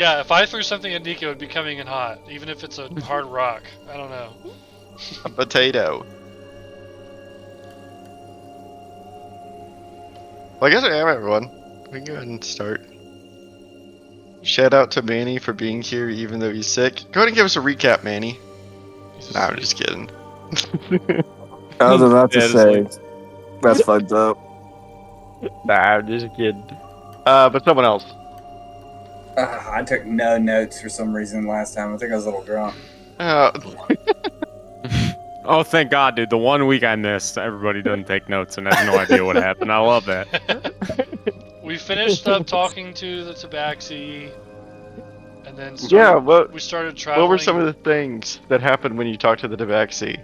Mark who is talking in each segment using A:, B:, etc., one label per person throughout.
A: Yeah, if I threw something at Nico, it would be coming in hot, even if it's a hard rock. I don't know.
B: A potato. Well, I guess I am, everyone. We can go ahead and start. Shout out to Manny for being here, even though he's sick. Go ahead and give us a recap, Manny. Nah, I'm just kidding.
C: I was about to
D: Yeah, it's
C: say,
D: like-
C: that's fucked up.
D: Nah, I'm just kidding.
B: But someone else.
E: I took no notes for some reason last time. I think I was a little drunk.
D: Oh, thank God, dude. The 1 week I missed, everybody doesn't take notes and has no idea what happened. I love that.
A: We finished up talking to the Tabaxi, and then
B: Yeah, what
A: we started traveling.
B: what were some of the things that happened when you talked to the Tabaxi?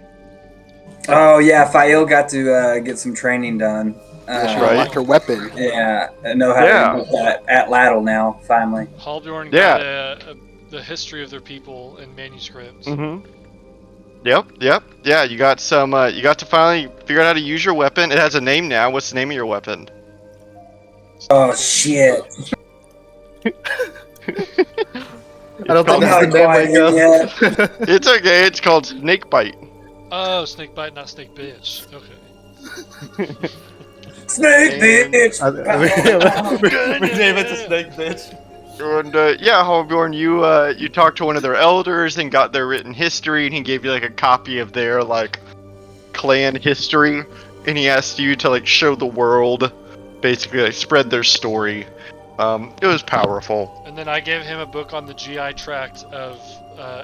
E: Oh yeah, Fael got to get some training done.
F: Yeah, she
B: right.
F: unlocked her weapon.
E: Yeah, I know how
B: Yeah.
E: to use that at Lattle now. Finally.
A: Halbjorn
B: Yeah.
A: got the history of their people in manuscripts.
B: Mm-hmm. Yep. Yeah, you got some. You got to finally figure out how to use your weapon. It has a name now. What's the name of your weapon?
E: Oh shit!
F: I don't think
E: I'm
F: that's the
E: not
F: name
E: quite
F: I go.
E: in yet.
B: It's okay. It's called Snake Bite.
A: Oh, snake bite, not snake bitch. Okay.
E: Snake bitch.
F: We name it the snake bitch.
B: And yeah, Halbjorn, you talked to one of their elders and got their written history, and he gave you like a copy of their like clan history, and he asked you to like show the world, basically like spread their story. It was powerful.
A: And then I gave him a book on the GI tract of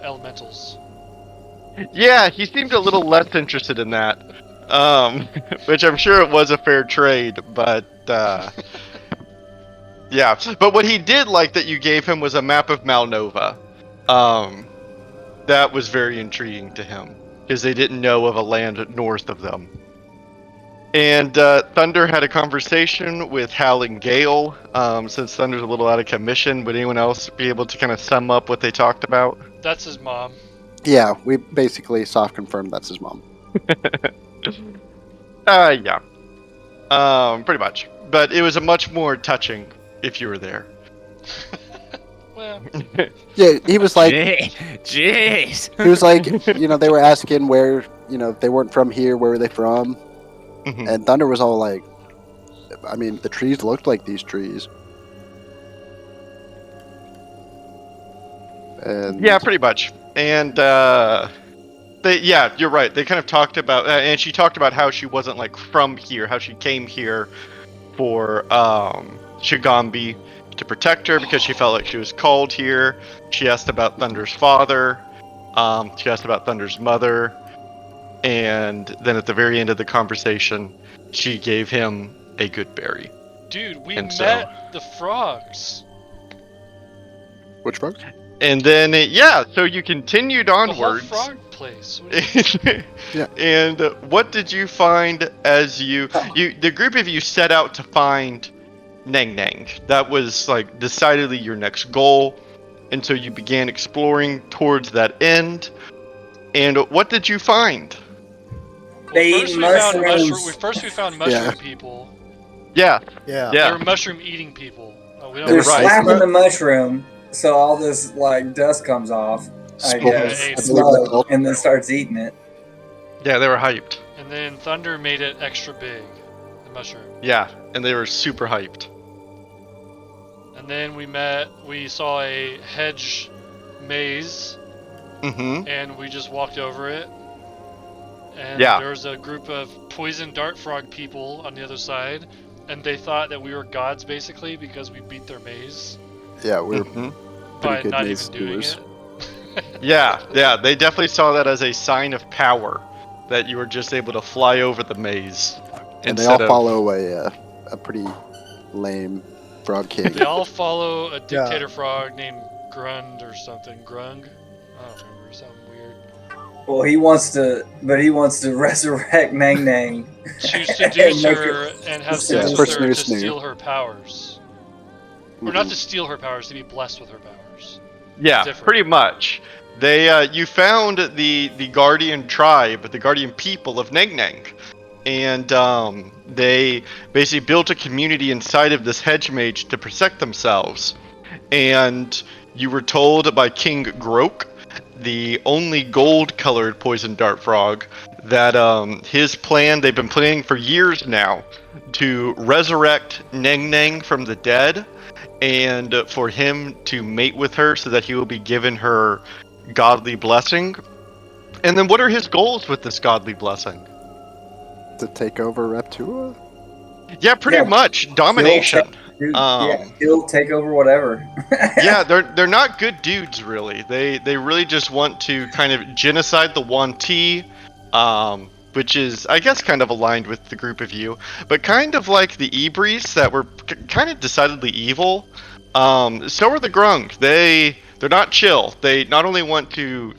A: elementals.
B: Yeah, he seemed a little less interested in that, which I'm sure it was a fair trade, but yeah. But what he did like that you gave him was a map of Malnova. That was very intriguing to him because they didn't know of a land north of them. And Thunder had a conversation with Hal and Gale. Since Thunder's a little out of commission, would anyone else be able to kind of sum up what they talked about?
A: That's his mom.
F: Yeah, we basically soft confirmed that's his mom.
B: Yeah. Pretty much. But it was a much more touching if you were there.
A: Well,
F: Yeah, he was like,
D: Jeez.
F: he was like, they were asking where, they weren't from here, where were they from?
B: Mhm.
F: And Thunder was all like, I mean, the trees looked like these trees. And
B: Yeah, pretty much. And you're right. They kind of talked about, and she talked about how she wasn't like from here, how she came here for Shigambi to protect her because she felt like she was called here. She asked about Thunder's father. She asked about Thunder's mother. And then at the very end of the conversation, she gave him a good berry.
A: dude, we
B: And
A: met the frogs.
F: which frogs?
B: And then, so you continued
A: The
B: onwards.
A: whole frog place. What do you-
F: Yeah.
B: And what did you find as the group of you set out to find Nang Nang? That was like decidedly your next goal. And so you began exploring towards that end. And what did you find?
E: They
A: First
E: eat
A: we found
E: mushrooms.
A: First we found mushroom people.
B: Yeah,
F: Yeah.
A: They
B: yeah.
A: were mushroom eating people. We don't
E: They're
B: Right.
E: slapping the mushroom, so all this like dust comes off. I
F: Smoke.
E: guess
A: I believe
E: smoke,
F: that's-
E: and then starts eating it.
B: Yeah, they were hyped.
A: And then Thunder made it extra big, the mushroom.
B: Yeah, and they were super hyped.
A: And then we saw a hedge maze,
B: Mm-hmm.
A: and we just walked over it. And
B: Yeah.
A: there was a group of poison dart frog people on the other side, and they thought that we were gods basically because we beat their maze
F: Yeah, we were
B: Mm-hmm.
A: by
F: good
A: not
F: maze
A: even doing
F: doers.
A: it.
B: Yeah, they definitely saw that as a sign of power, that you were just able to fly over the maze.
F: and they all
B: instead of-
F: follow a pretty lame frog king.
A: They all follow a dictator frog named Grund or something. Grung? I don't remember. Something weird.
E: Well, he wants to resurrect Nang Nang.
A: To seduce
E: Make
A: her and have
E: Yeah,
A: sex with
F: person
A: her
F: who
A: to
F: knew.
A: steal her powers. Or not to steal her powers, to be blessed with her powers.
B: Yeah,
A: different.
B: pretty much. They you found the guardian tribe, the guardian people of Nang Nang, and they basically built a community inside of this hedge mage to protect themselves. And you were told by King Grok, the only gold-colored poison dart frog, that his plan, they've been planning for years now, to resurrect Neng Neng from the dead, and for him to mate with her so that he will be given her godly blessing. And then what are his goals with this godly blessing?
F: To take over Reptua?
B: Yeah, pretty
E: Yeah.
B: much domination.
E: He'll take over whatever.
B: Yeah, they're not good dudes really. They really just want to kind of genocide the Yuan Ti, which is I guess kind of aligned with the group of you, but kind of like the Ibris that were kind of decidedly evil. So are the Grung. They're not chill. They not only want to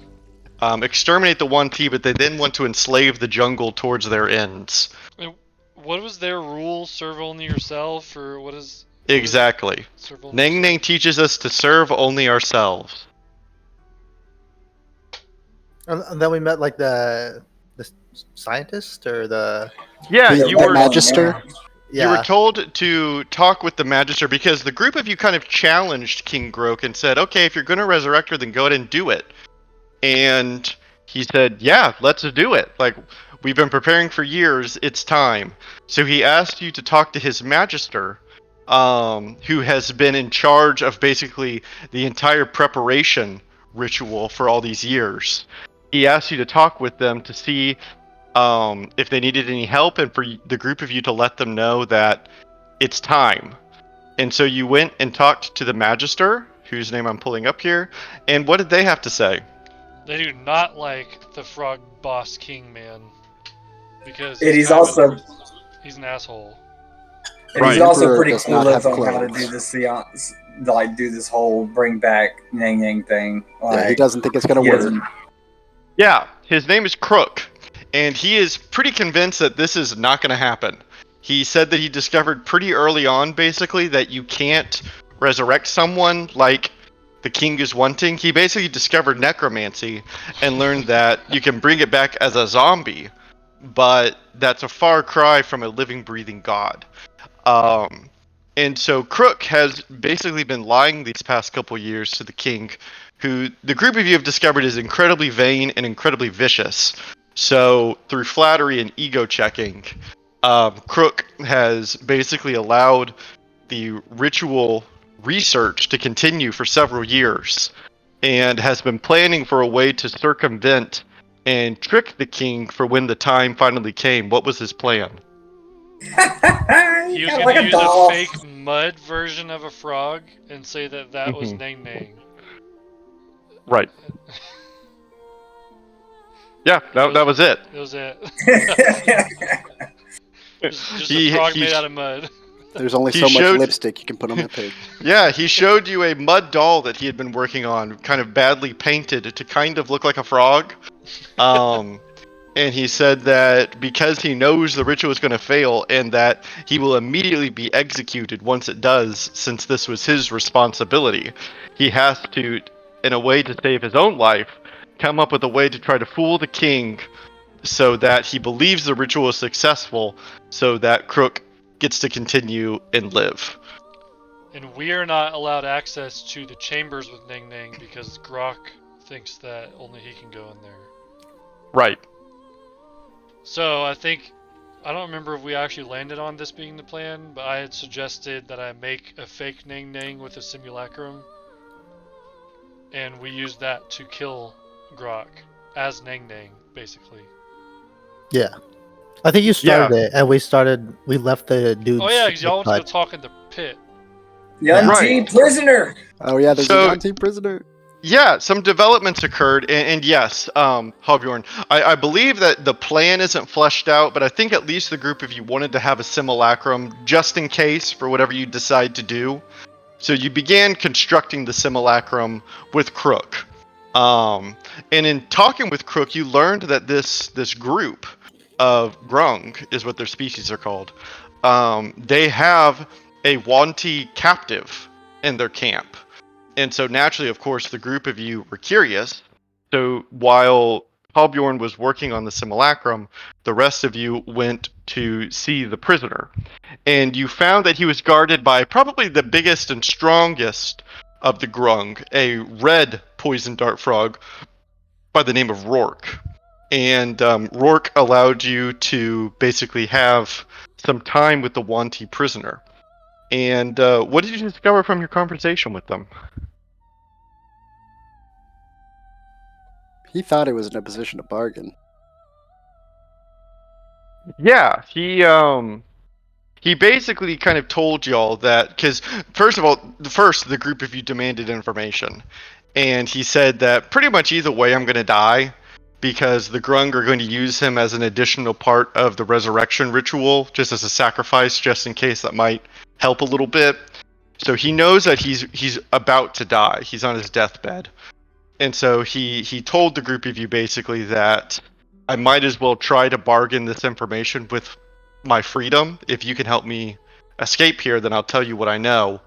B: exterminate the Yuan Ti, but they then want to enslave the jungle towards their ends.
A: What was their rule? Serve only yourself, or what is?
B: Exactly.
A: Serve only
B: Neng
A: yourself?
B: Neng teaches us to serve only ourselves.
G: And then we met like the scientist or the
B: Yeah,
E: Yeah,
B: you
E: that
B: were
F: Magister?
B: you were told to talk with the Magister because the group of you kind of challenged King Grok and said, "Okay, if you're going to resurrect her, then go ahead and do it." And he said, "Yeah, let's do it. Like we've been preparing for years. It's time." So he asked you to talk to his Magister, who has been in charge of basically the entire preparation ritual for all these years. He asked you to talk with them to see if they needed any help, and for the group of you to let them know that it's time. And so you went and talked to the Magister, whose name I'm pulling up here, and what did they have to say?
A: They do not like the frog boss king man because
E: And he's
A: kind of
E: also
A: he's an asshole.
E: and he's
B: Right.
E: also
F: Emperor
E: pretty
F: does not have
E: clueless on how to
F: clothes.
E: do this seance, like do this whole bring back Nang Nang thing. Like,
F: Yeah, he doesn't think it's gonna
E: he
F: work.
E: doesn't-
B: Yeah, his name is Crook, and he is pretty convinced that this is not going to happen. He said that he discovered pretty early on, basically, that you can't resurrect someone like the king is wanting. He basically discovered necromancy and learned that you can bring it back as a zombie, but that's a far cry from a living, breathing god. And so Crook has basically been lying these past couple years to the king, who the group of you have discovered is incredibly vain and incredibly vicious. So through flattery and ego checking, Crook has basically allowed the ritual research to continue for several years, and has been planning for a way to circumvent and trick the king for when the time finally came. What was his plan?
A: He was
E: Kinda
A: going
E: like
A: to
E: a
A: use
E: doll.
A: a fake mud version of a frog and say that that was
B: Mhm.
A: Nang Nang.
B: Right. Yeah, that was it.
A: That was it. Just a frog made out of mud.
F: There's only
B: He
F: so much
B: showed-
F: lipstick you can put on that pig.
B: Yeah, he showed you a mud doll that he had been working on, kind of badly painted to kind of look like a frog. And he said that because he knows the ritual is going to fail and that he will immediately be executed once it does, since this was his responsibility, he has to, in a way to save his own life, come up with a way to try to fool the king so that he believes the ritual is successful, so that Crook gets to continue and live.
A: And we are not allowed access to the chambers with Nang Nang because Grok thinks that only he can go in there.
B: Right.
A: So I don't remember if we actually landed on this being the plan, but I had suggested that I make a fake Nang Nang with a simulacrum, and we used that to kill Grok as Nang Nang, basically.
G: Yeah. I think you started it, and we left the dudes.
A: Oh yeah, because y'all want to go
G: hut.
A: talk in the pit.
E: Young
B: Right.
E: T prisoner.
F: Oh yeah, there's
B: So-
F: a Yanti prisoner.
B: Yeah, some developments occurred, and yes, Hobjorn, I believe that the plan isn't fleshed out, but I think at least the group of you wanted to have a simulacrum just in case for whatever you decide to do. So you began constructing the simulacrum with Crook. And in talking with Crook, you learned that this group of Grung is what their species are called. They have a Wanti captive in their camp. And so naturally, of course, the group of you were curious. So while Halbjorn was working on the simulacrum, the rest of you went to see the prisoner. And you found that he was guarded by probably the biggest and strongest of the Grung, a red poison dart frog by the name of Rourke. And Rourke allowed you to basically have some time with the Wanti prisoner. And what did you discover from your conversation with them?
F: He thought he was in a position to bargain.
B: Yeah, he basically kind of told y'all that, because first of all, the group of you demanded information, and he said that pretty much either way I'm going to die, because the Grung are going to use him as an additional part of the resurrection ritual, just as a sacrifice, just in case that might help a little bit. So he knows that he's about to die. He's on his deathbed. And so he told the group of you basically that I might as well try to bargain this information with my freedom. If you can help me escape here, then I'll tell you what I know,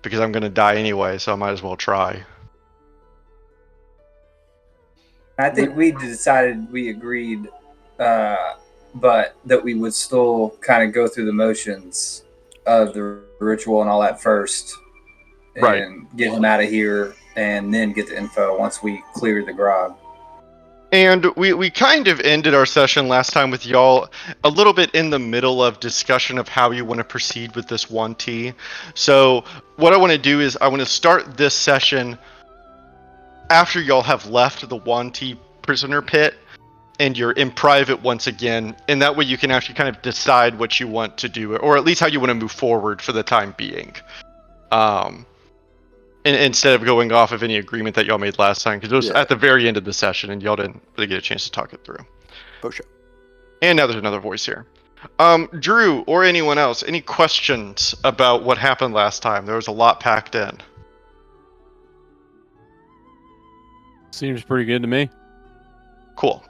B: because I'm going to die anyway, so I might as well try.
E: I think we decided, we agreed, but that we would still kind of go through the motions of the ritual and all that first, and
B: Right.
E: get him out of here, and then get the info once we clear the grog.
B: And we kind of ended our session last time with y'all a little bit in the middle of discussion of how you want to proceed with this 1T. So what I want to do is I want to start this session after y'all have left the 1T prisoner pit and you're in private once again, and that way you can actually kind of decide what you want to do, or at least how you want to move forward for the time being. Instead of going off of any agreement that y'all made last time, because it was at the very end of the session, and y'all didn't really get a chance to talk it through.
F: Oh, sure.
B: And now there's another voice here. Drew, or anyone else, any questions about what happened last time? There was a lot packed in.
D: Seems pretty good to me.
B: Cool.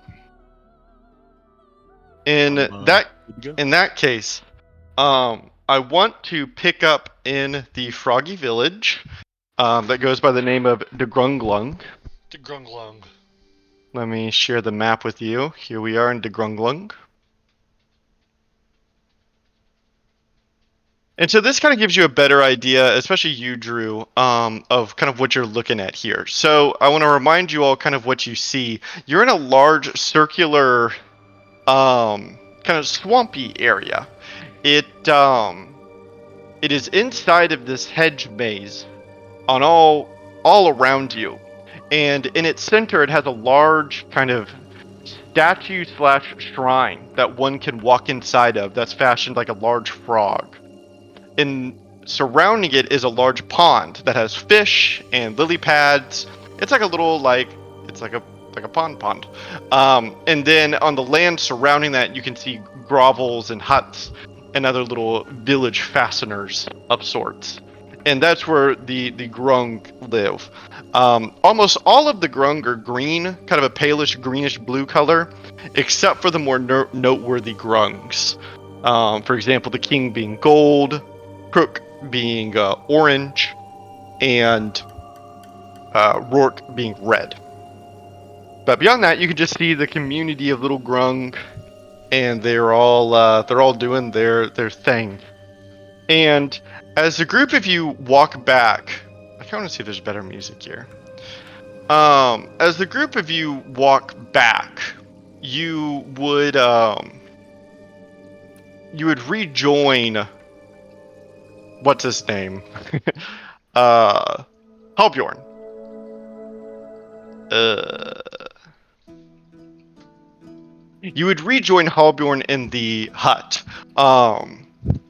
B: In that case, I want to pick up in the Froggy Village. That goes by the name of De Grunglung.
A: De Grunglung.
B: Let me share the map with you. Here we are in De Grunglung. And so this kind of gives you a better idea, especially you, Drew, of kind of what you're looking at here. So I want to remind you all kind of what you see. You're in a large circular, kind of swampy area. It is inside of this hedge maze on all around you, and in its center it has a large kind of statue / shrine that one can walk inside of that's fashioned like a large frog. And surrounding it is a large pond that has fish and lily pads. It's like a little it's like a pond. And then on the land surrounding that you can see grovels and huts and other little village fasteners of sorts. And that's where the Grung live. Almost all of the Grung are green, kind of a palish greenish blue color, except for the more noteworthy Grungs. For example, the king being gold, Crook being orange, and Rourke being red. But beyond that, you can just see the community of little Grung, and they're all doing their thing. And as the group of you walk back, I kind of want to see if there's better music here. As the group of you walk back, you would rejoin. What's his name? Halbjorn. You would rejoin Halbjorn in the hut.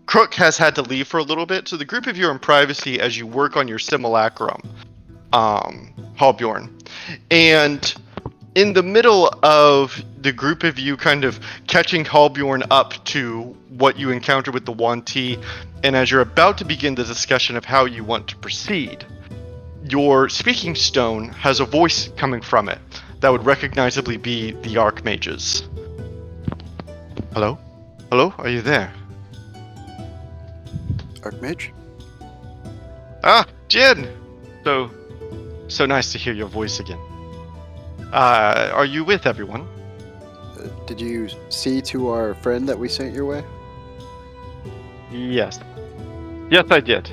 B: Crook has had to leave for a little bit, so the group of you are in privacy as you work on your simulacrum, Halbjorn. And in the middle of the group of you kind of catching Halbjorn up to what you encountered with the 1T, and as you're about to begin the discussion of how you want to proceed, your speaking stone has a voice coming from it that would recognizably be the Archmage's. Hello? Hello? Are you there?
F: Archmage?
B: Ah, Jin! So nice to hear your voice again. Are you with everyone?
F: Did you see to our friend that we sent your way?
B: Yes. Yes, I did.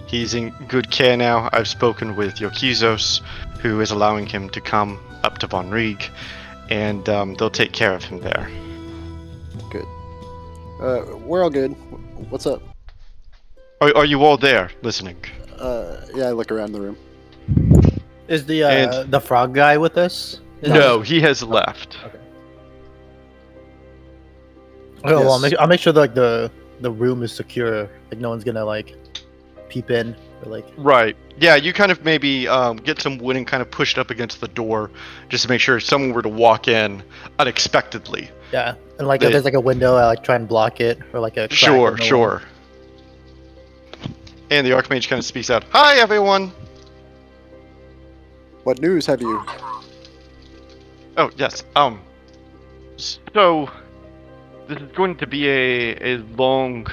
B: He's in good care now. I've spoken with Yorkizos, who is allowing him to come up to Von Rieg, and they'll take care of him there.
F: Good. We're all good. What's up?
B: Are you all there listening?
F: Yeah, I look around the room.
G: Is
B: And-
G: the frog guy with us?
B: No, he has left.
G: Okay. Oh, well,
F: Yes.
G: I'll make sure like the room is secure. Like no one's gonna like peep in or like.
B: Right. Yeah, you kind of maybe get some wood and kind of push it up against the door just to make sure if someone were to walk in unexpectedly.
G: Yeah, and like
B: They-
G: if there's like a window, I like try and block it or like a crack in
B: Sure,
G: the wall.
B: sure. And the Archmage kind of speaks out, "Hi, everyone!"
F: What news have you?
B: Oh, yes. So, this is going to be a long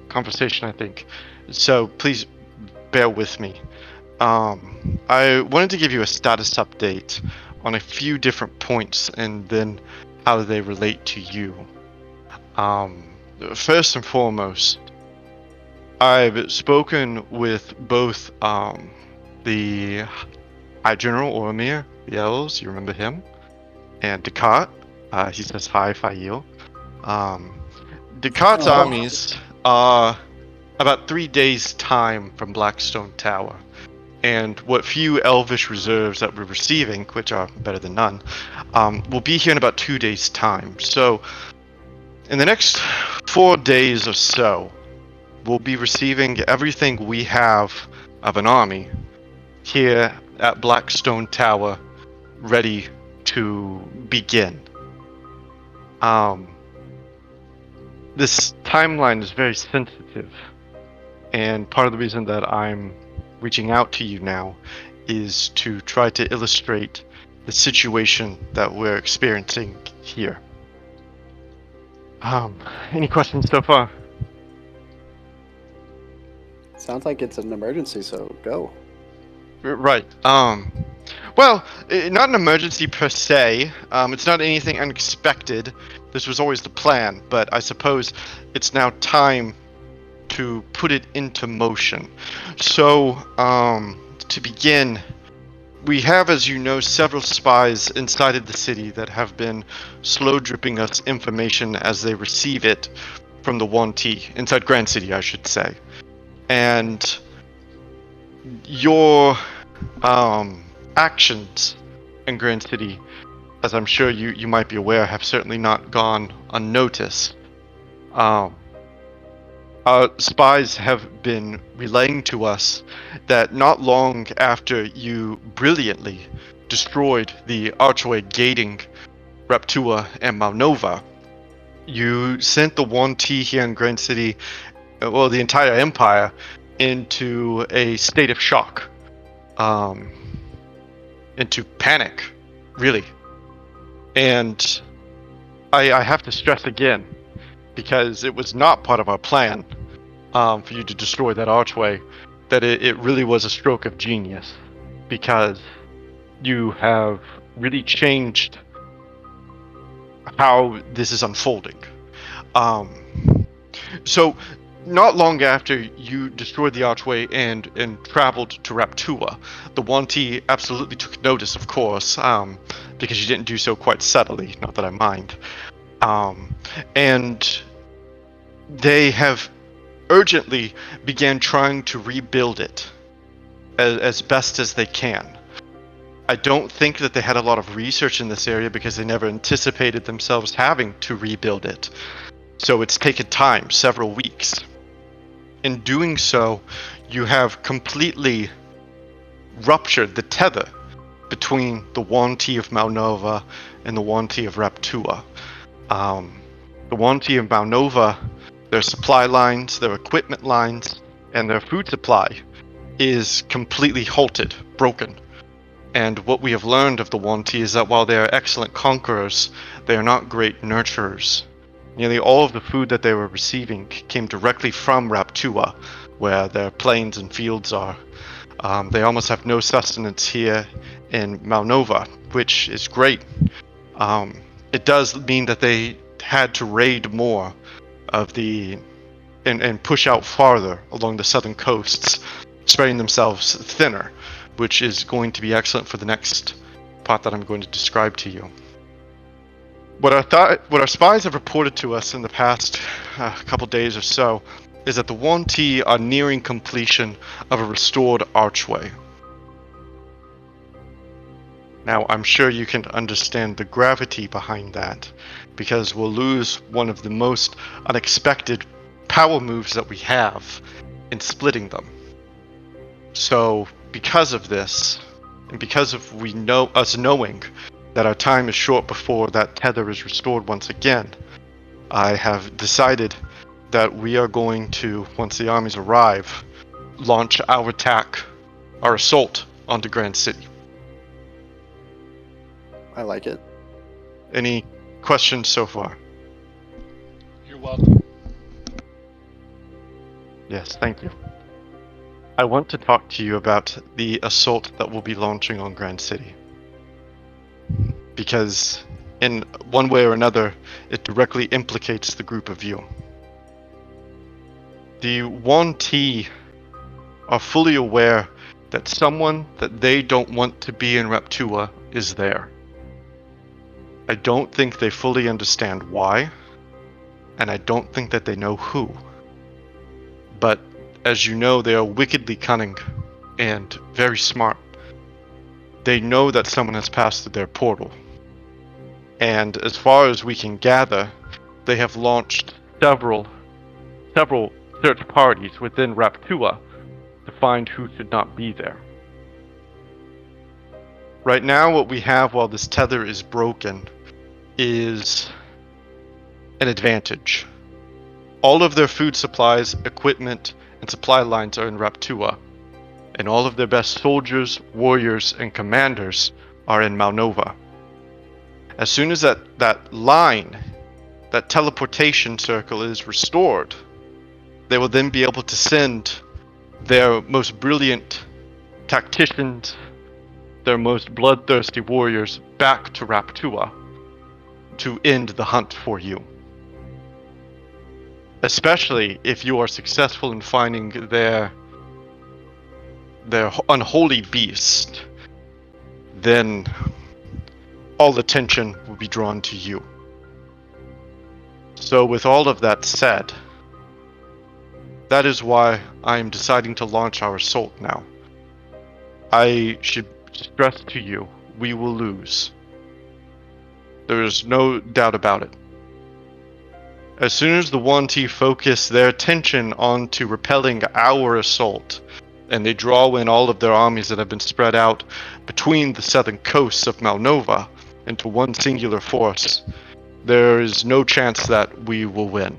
B: conversation, I think. So, please bear with me. I wanted to give you a status update on a few different points and then how they relate to you. First and foremost, I've spoken with both the High General Oromir, the Elves, you remember him, and Descartes. He says hi, Fail. Descartes' armies are about 3 days' time from Blackstone Tower, and what few Elvish reserves that we're receiving, which are better than none, will be here in about 2 days' time. So, in the next 4 days or so, we'll be receiving everything we have of an army here at Blackstone Tower, ready to begin. This timeline is very sensitive, and part of the reason that I'm reaching out to you now is to try to illustrate the situation that we're experiencing here. Any questions so far?
F: Sounds like it's an emergency, so go.
B: Right. Well, not an emergency per se. It's not anything unexpected. This was always the plan, but I suppose it's now time to put it into motion. So, to begin, we have, as you know, several spies inside of the city that have been slow dripping us information as they receive it from the 1T, inside Grand City, I should say. And your actions in Grand City, as I'm sure you might be aware, have certainly not gone unnoticed. Our spies have been relaying to us that not long after you brilliantly destroyed the archway gating Reptua and Malnova, you sent the 1T here in Grand City, well, the entire Empire, into a state of shock. Into panic, really. And I have to stress again, because it was not part of our plan for you to destroy that archway, that it really was a stroke of genius, because you have really changed how this is unfolding. So, not long after you destroyed the archway and traveled to Raptua, the 1T absolutely took notice, of course, because you didn't do so quite subtly, not that I mind. And they have urgently began trying to rebuild it as best as they can. I don't think that they had a lot of research in this area because they never anticipated themselves having to rebuild it. So it's taken time, several weeks. In doing so, you have completely ruptured the tether between the 1T of Malnova and the 1T of Raptua. The 1T of Malnova, their supply lines, their equipment lines, and their food supply is completely halted, broken. And what we have learned of the 1T is that while they are excellent conquerors, they are not great nurturers. Nearly all of the food that they were receiving came directly from Raptua, where their plains and fields are. They almost have no sustenance here in Malnova, which is great. It does mean that they had to raid more of the and push out farther along the southern coasts, spreading themselves thinner, which is going to be excellent for the next part that I'm going to describe to you. What our spies have reported to us in the past couple days or so is that the Yuan-Ti are nearing completion of a restored archway. Now, I'm sure you can understand the gravity behind that, because we'll lose one of the most unexpected power moves that we have in splitting them. So, because of this, and because of us knowing that our time is short before that tether is restored once again, I have decided that we are going to, once the armies arrive, launch our attack, our assault onto Grand City.
F: I like it.
B: Any questions so far?
A: You're welcome.
B: Yes, thank you. I want to talk to you about the assault that we'll be launching on Grand City. Because, in one way or another, it directly implicates the group of you. The Yuan-Ti are fully aware that someone that they don't want to be in Reptua is there. I don't think they fully understand why, and I don't think that they know who. But, as you know, they are wickedly cunning and very smart. They know that someone has passed through their portal. And as far as we can gather, they have launched several search parties within Reptua to find who should not be there. Right now, what we have while this tether is broken is an advantage. All of their food supplies, equipment, and supply lines are in Reptua, and all of their best soldiers, warriors, and commanders are in Malnova. As soon as that line, that teleportation circle is restored, they will then be able to send their most brilliant tacticians, their most bloodthirsty warriors back to Reptua to end the hunt for you. Especially if you are successful in finding their unholy beast, then all attention will be drawn to you. So with all of that said, that is why I am deciding to launch our assault now. I should stress to you, we will lose. There is no doubt about it. As soon as the Yuan-Ti focus their attention onto repelling our assault, and they draw in all of their armies that have been spread out between the southern coasts of Malnova into one singular force, there is no chance that we will win.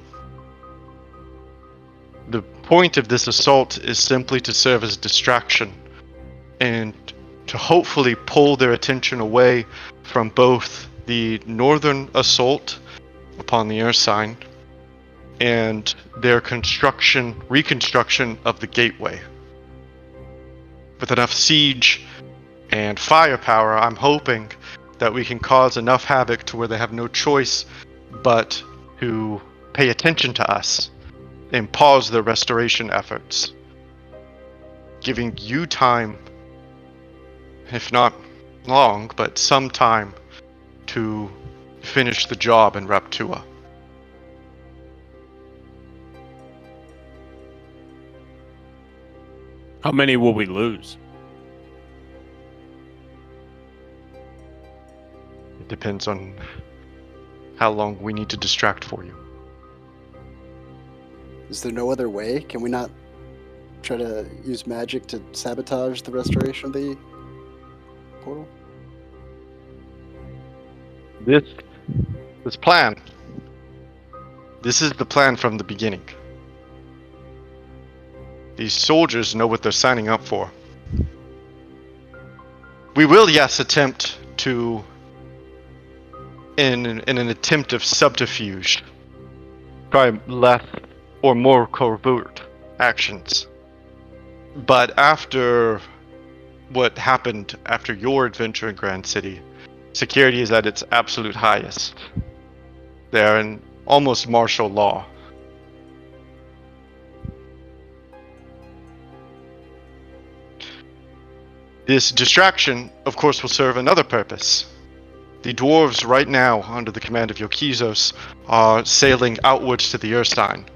B: The point of this assault is simply to serve as a distraction and to hopefully pull their attention away from both the northern assault upon the air sign and their reconstruction of the gateway. With enough siege and firepower, I'm hoping that we can cause enough havoc to where they have no choice but to pay attention to us and pause their restoration efforts, giving you time, if not long, but some time to finish the job in Reptua.
D: How many will we lose?
B: It depends on how long we need to distract for you.
F: Is there no other way? Can we not try to use magic to sabotage the restoration of the portal?
B: This plan. This is the plan from the beginning. These soldiers know what they're signing up for. We will, yes, attempt to, in an attempt of subterfuge, try less or more covert actions. But after what happened after your adventure in Grand City, security is at its absolute highest. They're in almost martial law. This distraction, of course, will serve another purpose. The dwarves right now, under the command of Yokizos, are sailing outwards to the Urstein.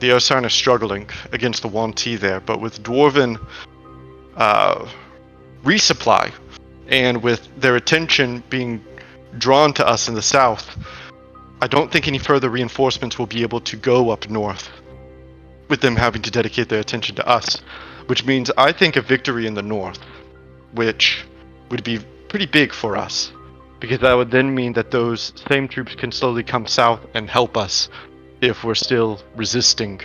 B: The Urstein are struggling against the Wanti there, but with dwarven resupply, and with their attention being drawn to us in the south, I don't think any further reinforcements will be able to go up north, with them having to dedicate their attention to us, which means I think a victory in the north, which would be pretty big for us, because that would then mean that those same troops can slowly come south and help us if we're still resisting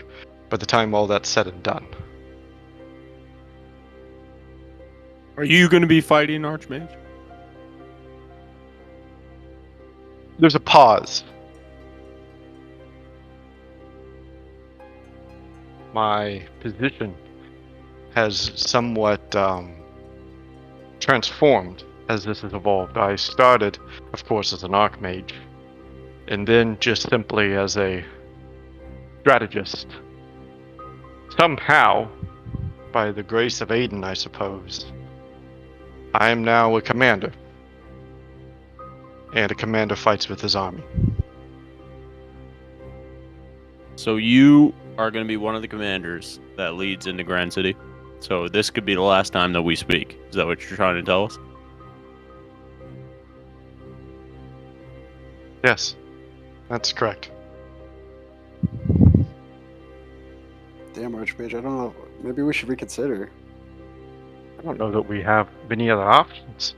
B: by the time all that's said and done.
D: Are you going to be fighting Archmage?
B: There's a pause. My position has somewhat transformed as this has evolved. I started, of course, as an Archmage, and then just simply as a strategist. Somehow, by the grace of Aiden, I suppose, I am now a commander. And a commander fights with his army.
H: So you are going to be one of the commanders that leads into Grand City. So this could be the last time that we speak. Is that what you're trying to tell us?
B: Yes, that's correct.
F: Damn, Archmage, I don't know. Maybe we should reconsider.
B: I don't know that we have many other options.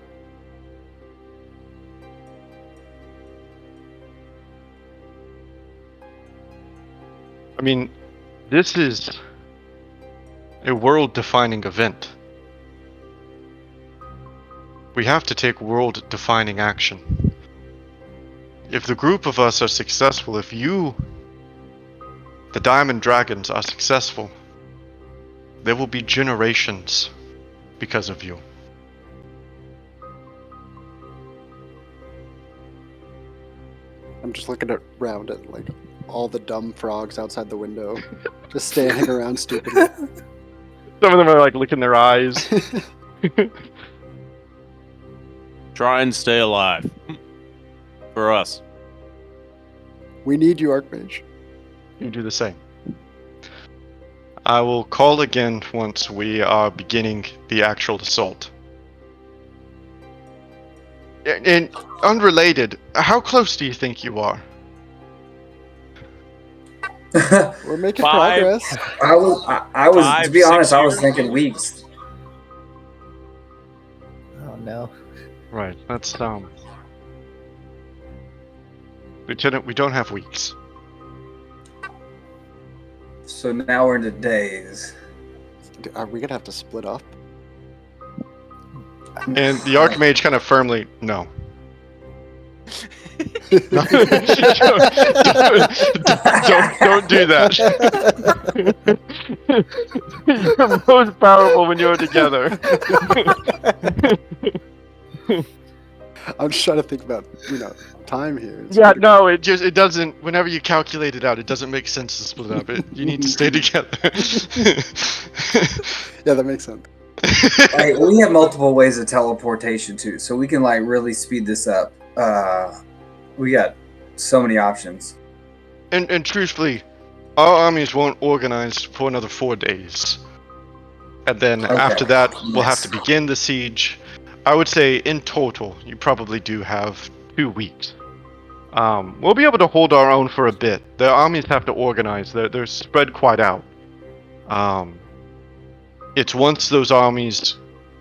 B: I mean, this is a world-defining event. We have to take world-defining action. If the group of us are successful, if you, the Diamond Dragons, are successful, there will be generations because of you.
F: I'm just looking around at like all the dumb frogs outside the window, just standing around stupidly.
B: Some of them are like licking their eyes.
H: Try and stay alive. For us.
F: We need you, Archmage.
B: You do the same. I will call again once we are beginning the actual assault. And unrelated, how close do you think you are?
F: We're making
H: Five.
F: progress.
E: I was,
H: 5,
E: to be
H: 6
E: honest, I was
H: years?
E: thinking weeks.
G: Oh no.
B: Right, that's Lieutenant, we don't have weeks.
E: So now we're into days.
F: Are we gonna have to split up?
B: And the Archmage kind of firmly, no. don't do that. You're most powerful when you're together.
F: I'm just trying to think about, time here.
B: Yeah, no, it doesn't. Whenever you calculate it out, it doesn't make sense to split up. You need to stay together.
F: Yeah, that makes sense.
E: Hey, we have multiple ways of teleportation too, so we can like really speed this up. We got so many options.
B: And truthfully, our armies won't organize for another 4 days. And then after that, we'll have to begin the siege. I would say in total, you probably do have 2 weeks. We'll be able to hold our own for a bit. The armies have to organize. They're spread quite out. It's once those armies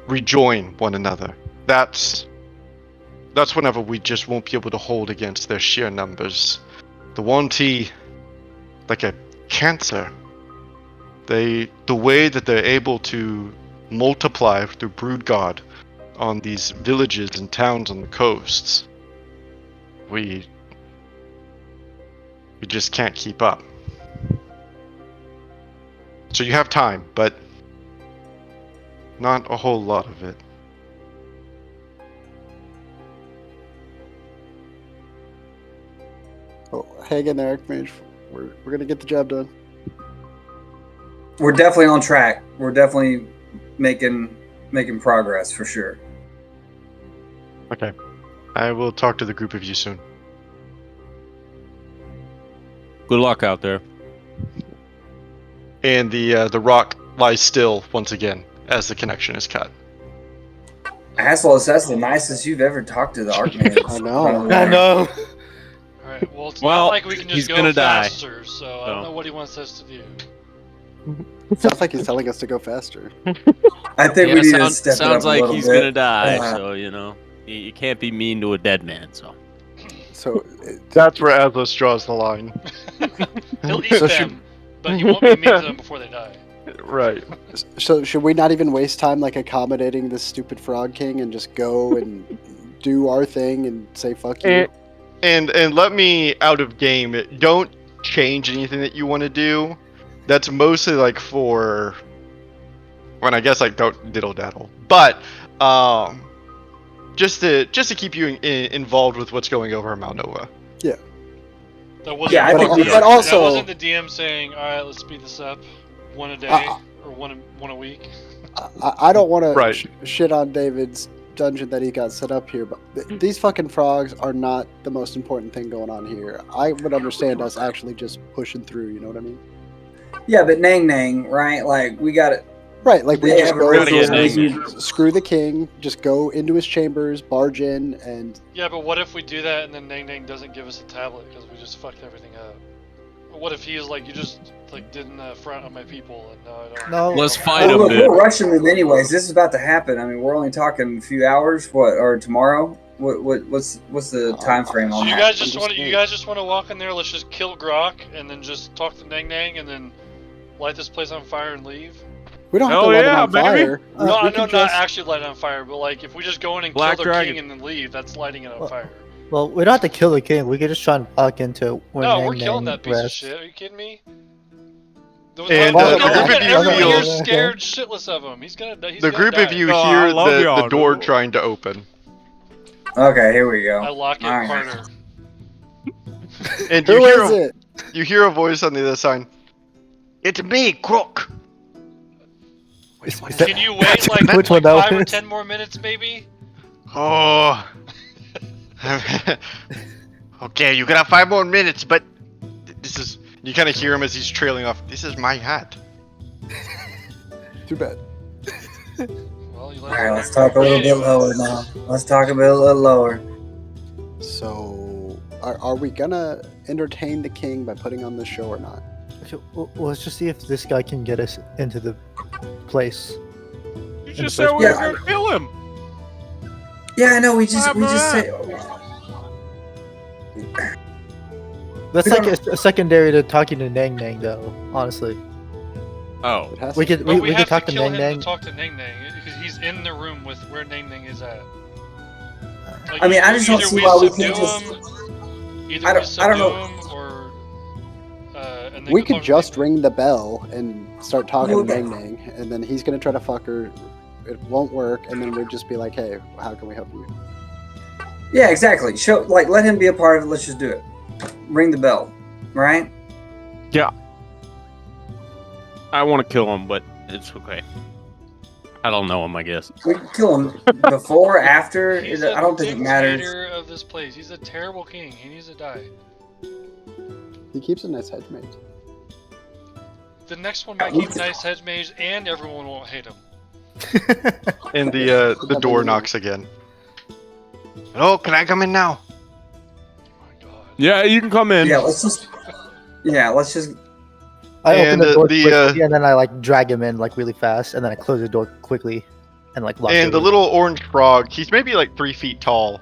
B: rejoin one another. That's whenever we just won't be able to hold against their sheer numbers. The Wanti, like a cancer, the way that they're able to multiply through Broodgod on these villages and towns on the coasts, we just can't keep up. So you have time, but not a whole lot of it.
F: Oh, hang in there, Archmage. We're gonna get the job done.
E: We're definitely on track. We're definitely making making progress for sure.
B: Okay. I will talk to the group of you soon.
H: Good luck out there.
B: And the rock lies still once again as the connection is cut.
E: Asshole, that's the nicest you've ever talked to the Archmage.
F: I know.
G: I know.
A: Alright, well, it's
H: Well,
A: not like we can
H: he's
A: just go
H: gonna die.
A: faster, so I don't know what he wants us to do.
F: Sounds like he's telling us to go faster.
E: I think we need to step it
H: sounds
E: up a
H: like
E: little
H: he's
E: bit.
H: gonna die,
E: Uh,
H: so you know you can't be mean to a dead man. So
F: So,
B: That's where Atlas draws the line.
A: He'll eat
F: So
A: them, but you won't be mean to them before they die.
B: Right.
F: so should we not even waste time like accommodating this stupid Frog King and just go and do our thing and say fuck you?
B: And let me out of game. Don't change anything that you want to do. That's mostly like for when I guess like don't diddle daddle. But just to keep you involved with what's going over in Malnova.
A: That wasn't,
E: Yeah, I think
A: that
F: but also-
A: wasn't the DM saying, alright, let's speed this up one a day or one a week.
F: I don't want
B: Right.
F: to shit on David's dungeon that he got set up here, but these fucking frogs are not the most important thing going on here. I would understand us actually just pushing through, you know what I mean?
E: Yeah, but Nang Nang, right? Like, we got it.
F: Right, like we
E: They
F: just
E: have a
F: go
H: Gotta get
E: resolution.
F: screw the king, just go into his chambers, barge in, and
A: Yeah, but what if we do that and then Nang Nang doesn't give us a tablet because we just fucked everything up? Or what if he's like, you just like didn't front on my people and now I don't.
G: No.
H: let's fight
E: Well,
H: him,
E: look,
H: dude.
E: we're rushing them anyways. This is about to happen. I mean, we're only talking a few hours, or tomorrow. What's the time frame
A: So
E: on
A: you
E: that?
A: guys just want to walk in there? Let's just kill Grok and then just talk to Nang Nang and then light this place on fire and leave.
F: we don't have
D: Hell
F: to light
D: yeah,
F: it on
D: baby.
F: fire.
A: No,
F: We
A: I
F: can
A: know not
F: just-
A: actually light it on fire, but like if we just go in and
H: Black
A: kill their
H: Dragon.
A: king and then leave, that's lighting it on
G: Well,
A: fire.
G: Well, we don't have to kill the king. We could just try and walk into where
A: No,
G: Nang
A: we're killing
G: Nang
A: that piece of
G: rests.
A: shit. Are you kidding me?
B: And,
A: Look
F: the
A: at
F: group of you
A: everyone
B: feel-
A: here's scared shitless of him. He's gonna die.
B: The group of you
D: No, I
B: hear
D: love
B: the
D: y'all,
B: door
D: dude.
B: trying to open.
E: Okay, here we go.
A: I lock it
E: All right.
A: harder.
B: And
F: Who is it?
B: you hear a voice on the other side. It's me, Crook.
G: Is that-
A: Can you wait like,
G: Which
A: like
G: one that
A: 5 or
G: was?
A: 10 more minutes, maybe?
B: Oh. Okay, you got 5 more minutes, but this is. You kind of hear him as he's trailing off. This is my hat.
F: Too bad.
A: Well, you
E: All right, let's talk a little bit
A: Anyways.
E: lower now. Let's talk a little lower.
F: So, are we gonna entertain the king by putting on the show or not?
G: Okay, well, let's just see if this guy can get us into the place.
D: You
G: the
D: just said
G: first
D: we were
E: place.
D: gonna kill him.
E: Yeah, I know. We just
D: happened to
E: say.
G: That's
E: We
G: like
E: don't-
G: a secondary to talking to Nang Nang, though. Honestly,
H: Oh,
F: It has
G: we
F: to.
G: could
A: But
G: we,
A: we,
G: we
A: have
G: could talk
A: to
G: to
A: kill
G: Nang
A: him
G: Nang.
A: to talk to Nang Nang because he's in the room with where Nang Nang is at. Like,
E: I mean, I just don't
A: either
E: see
A: we
E: why we
A: subdue
E: can't just.
A: him, either
E: I
A: we
E: don't
A: subdue
E: know.
A: him, or and then
F: We
A: go
F: could
A: talk to
F: just
A: Nang Nang.
F: ring the bell and start talking
E: Well,
F: to Nang Nang, and then he's gonna try to fuck her. It won't work, and then we'd just be like, "Hey, how can we help you?"
E: Yeah, exactly. Show let him be a part of it. Let's just do it. Ring the bell, right?
H: I want to kill him, but it's okay. I don't know him, I guess.
E: We can kill him before, after.
A: He's
E: I don't
A: a
E: think it matters.
A: dictator of this place. He's a terrible king. He needs to die.
F: He keeps a nice hedge mate.
A: The next one might keep nice hedge mage, and everyone won't hate him.
B: And the door knocks again. Hello, can I come in now?
A: Oh my god.
H: Yeah, you can come in.
E: Yeah, let's just. Yeah, let's just.
G: I open
B: And,
G: the door
B: the,
G: quickly, and then I like drag him in like really fast, and then I close the door quickly, and like lock
B: And
G: it.
B: the little orange frog, he's maybe like 3 feet tall,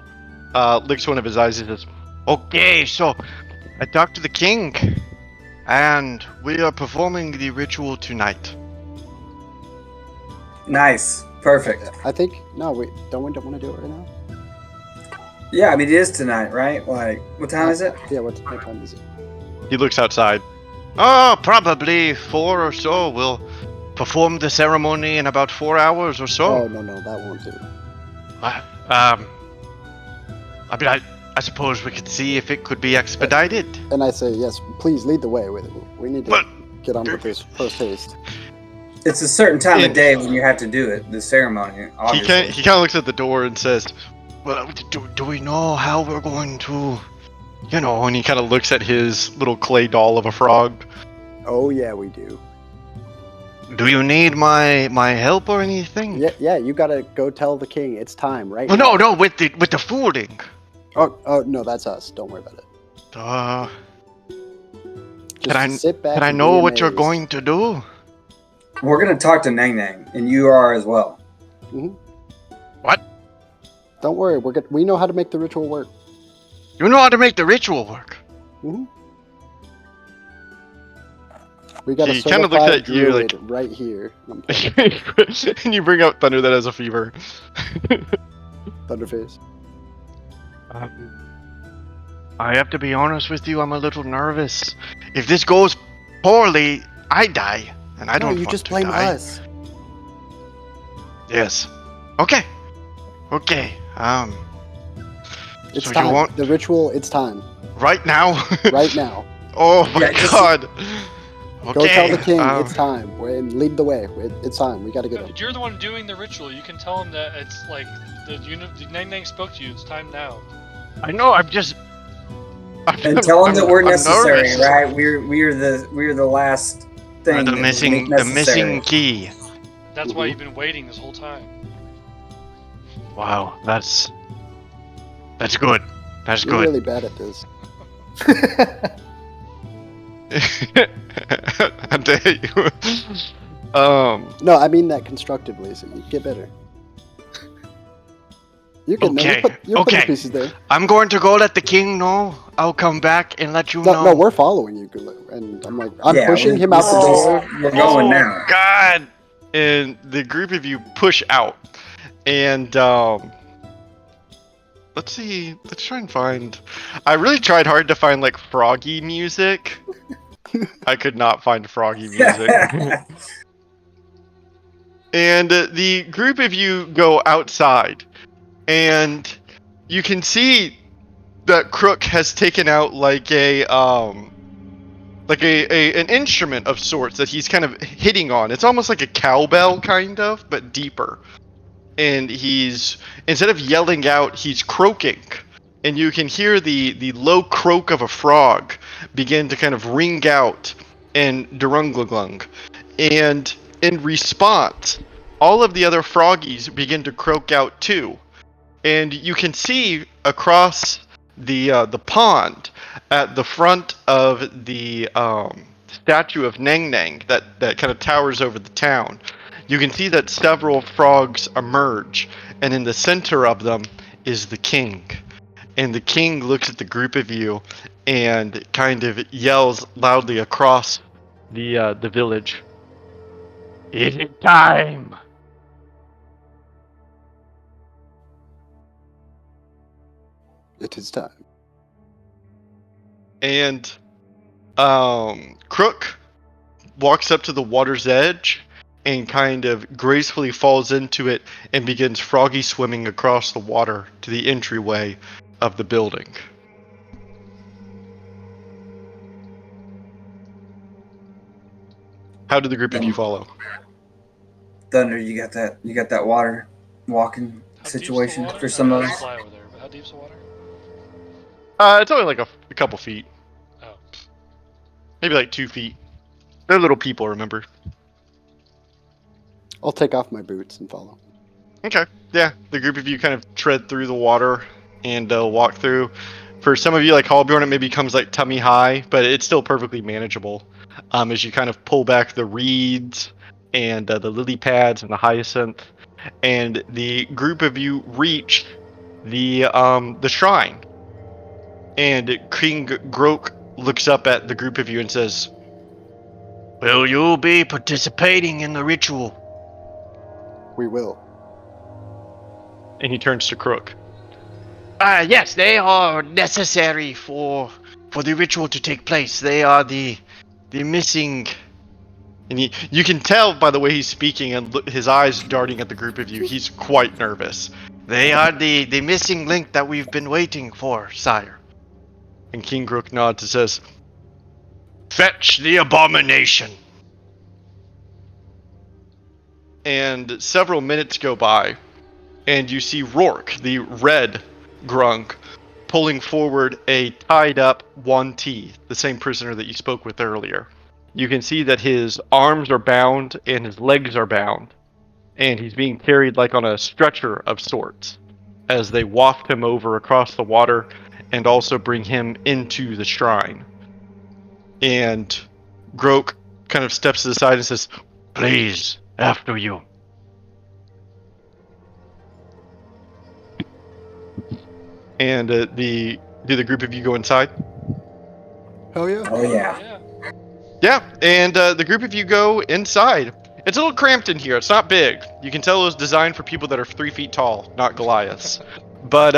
B: licks one of his eyes and says, "Okay, so I talked to the king, and we are performing the ritual tonight."
E: Nice. Perfect.
F: I think no, we don't want to do it right now.
E: Yeah, I mean, it is tonight, right? Like, what time is it?
F: Yeah, what time is it?
B: He looks outside. Oh, probably 4 or so. We'll perform the ceremony in about 4 hours or
F: Oh
B: so.
F: no, that won't do.
B: I mean, I suppose we could see if it could be expedited.
F: And I say yes, please lead the way with it. We need to
B: But-
F: get on with this post haste.
E: It's a certain time
B: And-
E: of day when you have to do it, the ceremony, obviously.
B: He kind of looks at the door and says, "Well, do we know how we're going to, you know?" And he kind of looks at his little clay doll of a frog.
F: Oh yeah, we do.
B: Do you need my help or anything?
F: Yeah. You gotta go tell the king it's time right
B: Well,
F: now.
B: no, with the fooling.
F: Oh no, that's us. Don't worry about it.
B: Can
F: Sit back.
B: Can I
F: and
B: know
F: be
B: what you're
F: amazed.
B: going to do?
E: We're going to talk to Nang Nang, and you are as well.
F: Don't worry. We know how to make the ritual work.
B: You know how to make the ritual work.
F: We got
B: He
F: a
B: kinda looks
F: certified
B: at you
F: druid
B: like-
F: right here.
B: And you bring out Thunder that has a fever.
F: Thunderface.
B: I have to be honest with you, I'm a little nervous. If this goes poorly, I die. And I don't
F: you
B: want
F: just
B: to
F: blame
B: die.
F: us.
B: Yes. Okay.
F: It's
B: So you
F: time.
B: want-
F: The ritual. It's time.
B: Right now?
F: Right now.
B: Oh my
E: Yeah, just-
B: god. Okay.
F: Go tell the king
B: um,
F: it's time. And lead the way. It's time. We gotta get him.
A: You're the one doing the ritual. You can tell him that it's like the Nang Nang spoke to you. It's time now.
B: I know, I'm just...
E: And tell him that we're
B: I'm
E: necessary,
B: nervous.
E: right? We're the last thing.
B: The
E: that we
B: missing
E: make
B: the
E: necessary.
B: missing key.
A: That's why you've been waiting this whole time.
B: Wow, that's good. That's
F: You're
B: good.
F: really bad at this.
B: How dare you?
F: No, I mean that constructively. So you get better. You can
B: Okay,
F: you put the
B: okay.
F: pieces there.
B: I'm going to go let the king know. I'll come back and let you
F: No,
B: know.
F: no, we're following you, Gulu, and I'm like, I'm
E: Yeah,
F: pushing
E: we-
F: him out the door.
E: We're going now.
B: God! And the group of you push out, and let's see. Let's try and find. I really tried hard to find like froggy music. I could not find froggy music. And the group of you go outside, and you can see that Crook has taken out like an instrument of sorts that he's kind of hitting on. It's almost like a cowbell kind of, but deeper. And he's, instead of yelling out, he's croaking. And you can hear the low croak of a frog begin to kind of ring out in Durunglung. And in response, all of the other froggies begin to croak out too. And you can see across the pond at the front of the statue of Nang Nang that kind of towers over the town. You can see that several frogs emerge, and in the center of them is the king. And the king looks at the group of you and kind of yells loudly across the village. Is it time?
F: It is time.
B: And Crook walks up to the water's edge and kind of gracefully falls into it and begins froggy swimming across the water to the entryway of the building. How did the group of you follow?
E: Thunder, you got that water walking
A: How deep's the
E: situation
A: water?
E: for some of
A: It's
E: us.
A: fly over there, but how deep's the water?
B: It's only like a couple feet.
A: Oh.
B: Maybe like 2 feet. They're little people, remember?
F: I'll take off my boots and follow.
B: Okay. Yeah, the group of you kind of tread through the water and walk through. For some of you, like Hallbjorn, it maybe comes like tummy high, but it's still perfectly manageable. As you kind of pull back the reeds and the lily pads and the hyacinth, and the group of you reach the shrine. And King Grok looks up at the group of you and says, "Will you be participating in the ritual?"
F: We will.
B: And he turns to Crook. Yes, they are necessary for the ritual to take place. They are the missing. And you can tell by the way he's speaking and his eyes darting at the group of you, he's quite nervous. They are the missing link that we've been waiting for, sire. And King Crook nods and says, "Fetch the abomination." and several minutes go by, and you see Rourke, the red grunk, pulling forward a tied-up 1T, the same prisoner that you spoke with earlier. You can see that his arms are bound and his legs are bound, and he's being carried like on a stretcher of sorts as they waft him over across the water and also bring him into the shrine. And Groke kind of steps to the side and says, "Please, after you." And do the group of you go inside?
F: Hell yeah.
E: Oh yeah.
A: Yeah.
B: Yeah, and the group of you go inside. It's a little cramped in here. It's not big. You can tell it was designed for people that are 3 feet tall, not Goliaths. But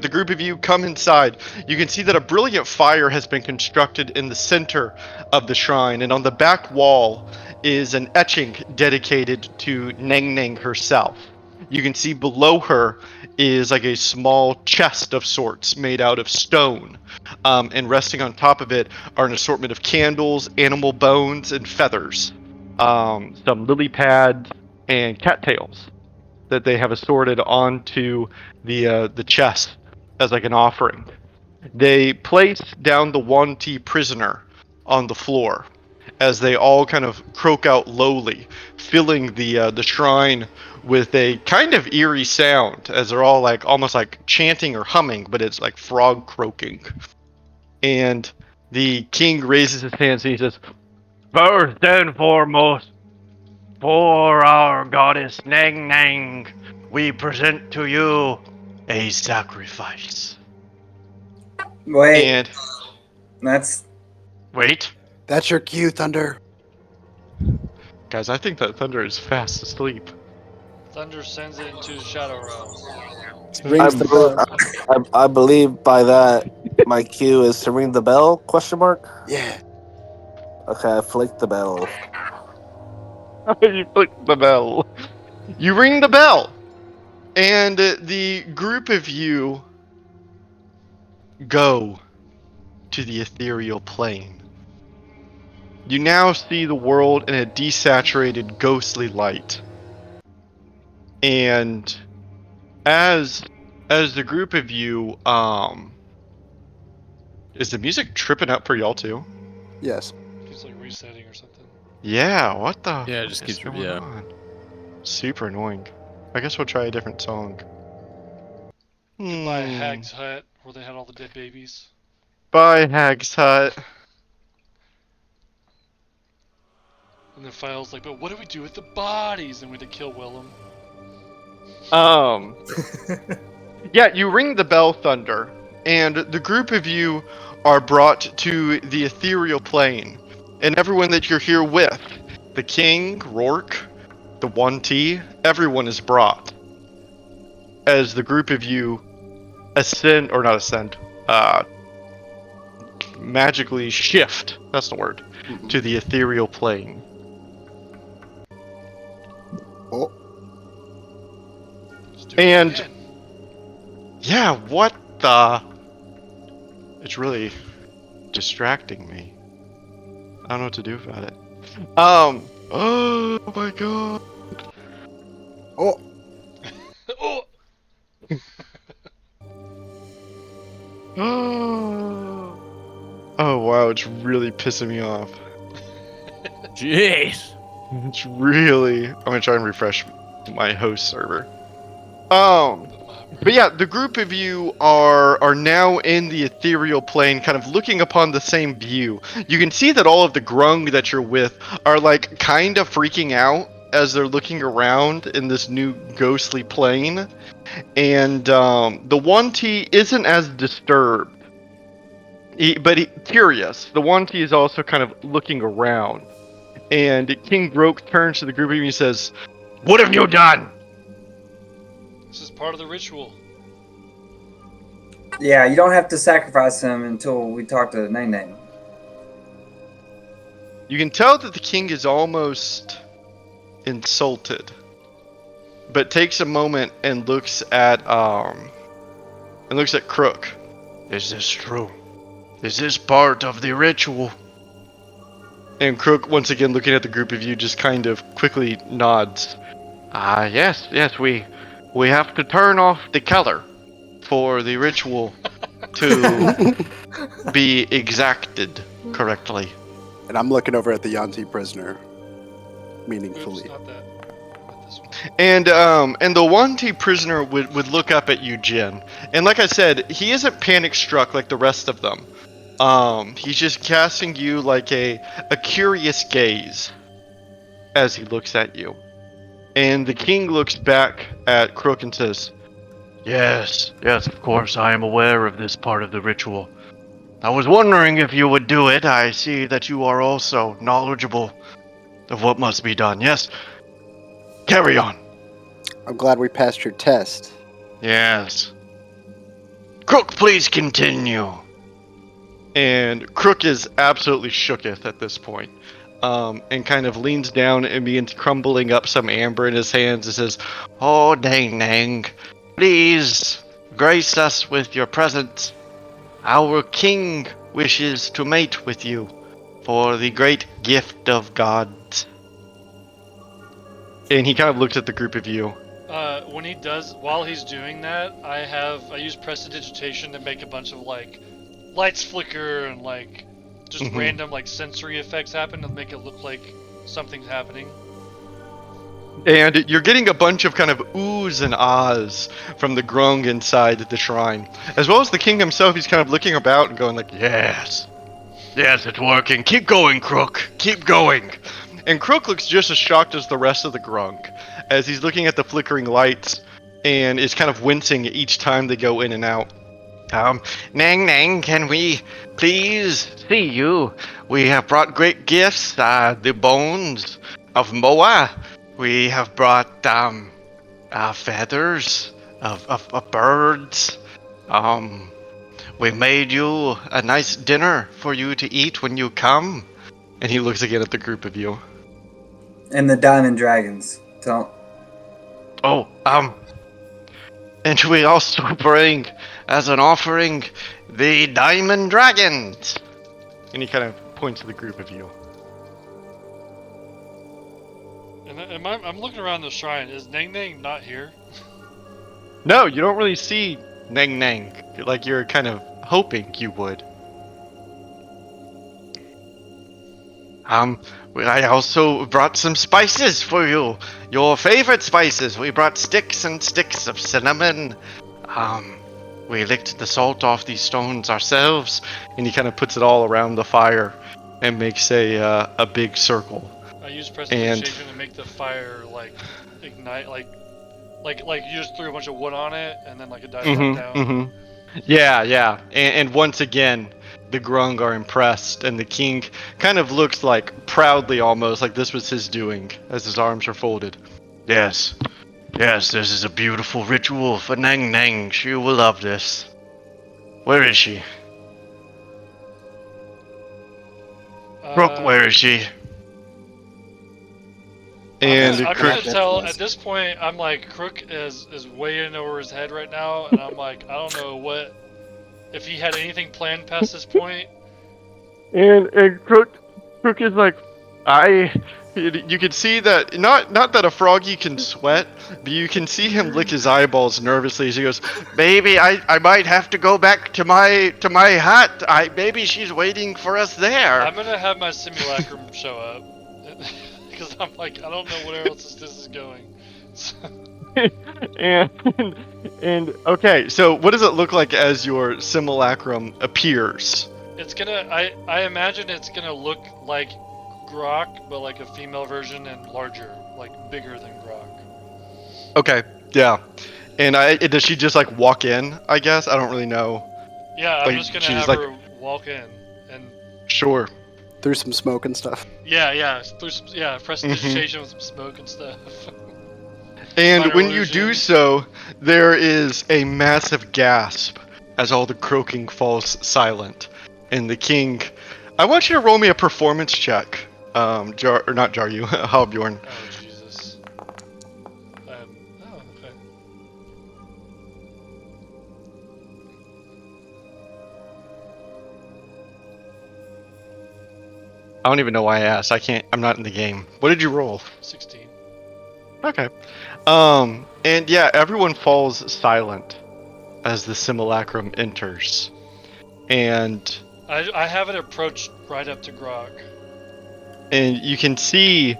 B: the group of you come inside. You can see that a brilliant fire has been constructed in the center of the shrine, and on the back wall is an etching dedicated to Neng Neng herself. You can see below her is like a small chest of sorts made out of stone, and resting on top of it are an assortment of candles, animal bones, and feathers, some lily pads, and cattails that they have assorted onto the chest as like an offering. They place down the 1T prisoner on the floor as they all kind of croak out lowly, filling the shrine with a kind of eerie sound as they're all like almost like chanting or humming, but it's like frog croaking. And the king raises his hands and he says, "First and foremost, for our goddess Neng Neng, we present to you a sacrifice."
E: Wait,
B: And
E: that's
B: wait,
F: That's your cue, Thunder.
B: guys, I think that Thunder is fast asleep.
A: Thunder sends it into the Shadow Realm.
C: I, bel- I believe by that my cue is to ring the bell? Question mark.
F: Yeah.
C: Okay, I flicked the bell.
B: You click the bell. You ring the bell, and the group of you go to the ethereal plane. You now see the world in a desaturated, ghostly light. And as the group of you, is the music tripping up for y'all too?
F: Yes.
A: It's like resetting or something.
B: Yeah, what the
H: Yeah, it
B: fuck
H: just
B: is
H: keeps
B: going
H: yeah.
B: on? Super annoying. I guess we'll try a different song.
A: Goodbye, Hag's Hut, where they had all the dead babies.
B: Bye, Hag's Hut.
A: And then File's like, but what do we do with the bodies? And we had to kill Willem.
B: Yeah, you ring the bell, Thunder, and the group of you are brought to the ethereal plane. And everyone that you're here with, the king, Rourke, the 1T, everyone is brought. As the group of you ascend, or not ascend, magically shift, that's the word, to the ethereal plane.
F: Oh.
A: Let's do it
B: And
A: again.
B: yeah, what the? It's really distracting me. I don't know what to do about it. Oh my god.
F: Oh.
A: Oh!
B: Oh wow, it's really pissing me off.
H: Jeez.
B: It's really. I'm gonna try and refresh my host server. But yeah, the group of you are now in the ethereal plane, kind of looking upon the same view. You can see that all of the grung that you're with are like kind of freaking out as they're looking around in this new ghostly plane. And the 1T isn't as disturbed, but curious. The 1T is also kind of looking around. And King Broke turns to the group of you and says, "What have you done?"
A: This is part of the ritual.
E: yeah. You don't have to sacrifice him until we talk to Neng Neng.
B: You can tell that the king is almost insulted, but takes a moment and looks at Crook. "Is this true? Is this part of the ritual?" And Crook, once again looking at the group of you, just kind of quickly nods. Yes, we have to turn off the color for the ritual to be exacted correctly.
F: And I'm looking over at the Yanti prisoner,
A: Oops,
F: meaningfully.
A: not that. Not this one.
B: And the Wanti prisoner would look up at you, Jin. And like I said, he isn't panic struck like the rest of them. He's just casting you like a curious gaze as he looks at you. And the king looks back at Crook and says, Yes, of course, I am aware of this part of the ritual. I was wondering if you would do it. I see that you are also knowledgeable of what must be done. Yes, carry on.
F: I'm glad we passed your test.
B: Yes. Crook, please continue. And Crook is absolutely shooketh at this point. And kind of leans down and begins crumbling up some amber in his hands and says, Oh, Nang Nang, please grace us with your presence. Our king wishes to mate with you for the great gift of gods. And he kind of looks at the group of you.
A: When he does, while he's doing that, I use prestidigitation to make a bunch of like lights flicker and like just random like sensory effects happen to make it look like something's happening.
B: And you're getting a bunch of kind of oohs and ahs from the grung inside the shrine. As well as the king himself, he's kind of looking about and going like, Yes, it's working. Keep going, Crook. Keep going. And Crook looks just as shocked as the rest of the grung, as he's looking at the flickering lights and is kind of wincing each time they go in and out. Nang Nang, can we please see you? We have brought great gifts, the bones of Moa. We have brought feathers of birds. We made you a nice dinner for you to eat when you come. And he looks again at the group of you.
E: And the diamond dragons. Don't.
B: Oh, and we also bring as an offering the diamond dragons. And he kind of points to the group of you.
A: And I'm looking around the shrine. Is Nang Nang not here?
B: No, you don't really see Nang Nang like you're kind of hoping you would. I also brought some spices for you. Your favorite spices. We brought sticks and sticks of cinnamon. We licked the salt off these stones ourselves, and he kind of puts it all around the fire and makes a big circle.
A: I use prestidigitation to make the fire like ignite, like you just threw a bunch of wood on it and then like it dies right down.
B: Yeah. And once again, the grung are impressed, and the king kind of looks like proudly almost like this was his doing as his arms are folded. Yes, this is a beautiful ritual for Nang Nang. She will love this. Where is she? Crook, where is she? And
A: I'm
B: Crook,
A: gonna tell at this point. I'm like Crook is way in over his head right now, and I'm like I don't know if he had anything planned past this point.
B: and Crook is like, you can see that not that a froggy can sweat, but you can see him lick his eyeballs nervously as he goes, "Baby, I might have to go back to my hut. Maybe she's waiting for us there."
A: I'm gonna have my simulacrum show up because I'm like I don't know where else this is going.
B: and okay, so what does it look like as your simulacrum appears?
A: It's gonna. I imagine it's gonna look like Grok, but like a female version and larger, like bigger than Grok.
B: Okay, yeah. And does she just like walk in? I guess I don't really know.
A: Yeah, I'm
B: Like,
A: just gonna
B: she's
A: have
B: like-
A: her walk in and.
B: Sure.
F: Through some smoke and stuff.
A: Yeah. Through some, prestidigitation with some smoke and stuff.
B: And
A: Minor
B: when you
A: illusion.
B: do so, there is a massive gasp as all the croaking falls silent. And the king, I want you to roll me a performance check. Not Jaryu, Halbjorn.
A: Oh Jesus. Okay.
B: I don't even know why I asked. I'm not in the game. What did you roll?
A: 16.
B: Okay. And yeah, everyone falls silent as the simulacrum enters. And
A: I have it approached right up to Grok.
B: you can see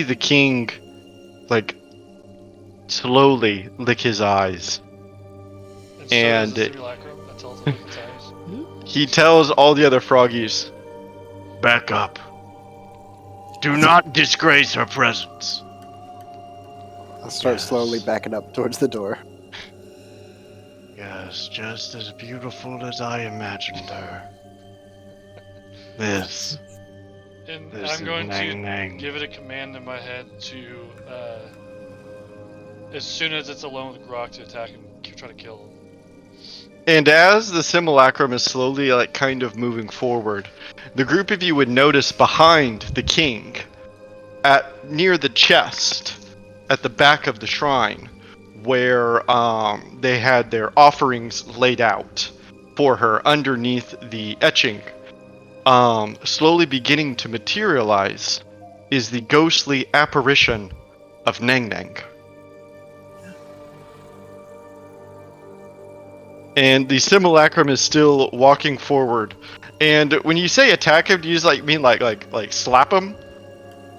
B: the king like slowly lick his eyes.
A: And so
B: And
A: does the simulacrum that tells him its eyes.
B: he tells all the other froggies, "Back up. Do not disgrace her presence."
F: I'll start
B: Yes.
F: slowly backing up towards the door.
B: Yes, just as beautiful as I imagined her. This
A: And
B: is
A: I'm going to
B: Nang.
A: give it a command in my head to, as soon as it's alone with Grok, to attack and try to kill him.
B: And as the simulacrum is slowly kind of moving forward, the group of you would notice behind the king, near the chest, at the back of the shrine, where they had their offerings laid out for her underneath the etching, slowly beginning to materialize, is the ghostly apparition of Nang Nang. And the simulacrum is still walking forward. And when you say attack him, do you just mean like slap him?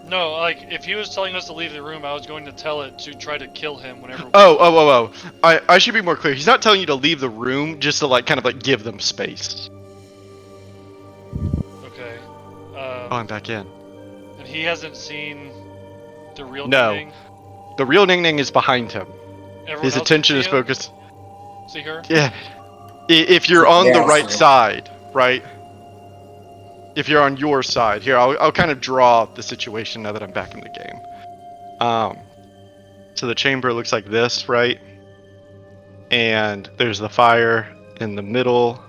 A: No, like, if he was telling us to leave the room, I was going to tell it to try to kill him whenever.
B: Oh. I should be more clear. He's not telling you to leave the room, just to kind of give them space.
A: Okay.
B: I'm back in.
A: And he hasn't seen the real
B: No.
A: Ning Ning?
B: The real Ning Ning is behind him.
A: Everyone
B: His
A: else
B: attention
A: can
B: is
A: see him?
B: focused.
A: See her?
B: Yeah. If you're on the
E: Yeah,
B: right
E: sure.
B: side, right? If you're on your side, here I'll kind of draw the situation now that I'm back in the game. So the chamber looks like this, right? And there's the fire in the middle.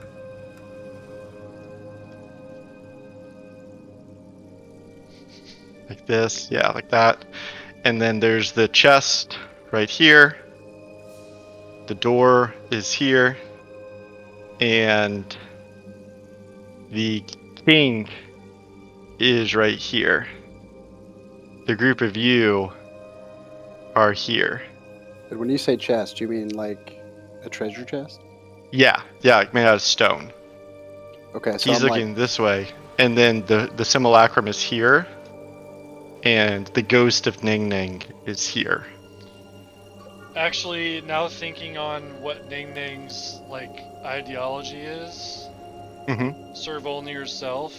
B: Like this, yeah, like that. And then there's the chest right here. The door is here. And the king is right here. The group of you are here.
F: And when you say chest, do you mean like a treasure chest?
B: Yeah, like made out of stone.
F: Okay, so
B: He's
F: I'm
B: looking this way, and then the simulacrum is here, and the ghost of Ning Ning is here.
A: Actually, now thinking on what Ning Ning's, ideology is, serve only yourself,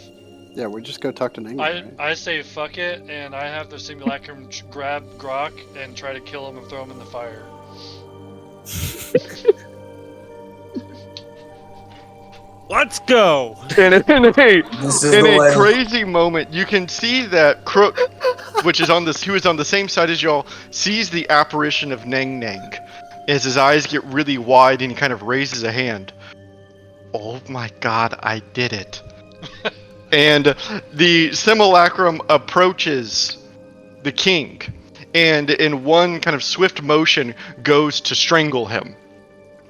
F: yeah, we just go talk to Ning Ning, right?
A: I say fuck it, and I have the simulacrum grab Grok and try to kill him and throw him in the fire.
D: Let's go.
B: And in
E: This is the
B: a
E: way.
B: crazy moment, you can see that Crook, who is on the same side as y'all, sees the apparition of Nang Nang as his eyes get really wide and he kind of raises a hand. Oh my god, I did it. And the simulacrum approaches the king and in one kind of swift motion goes to strangle him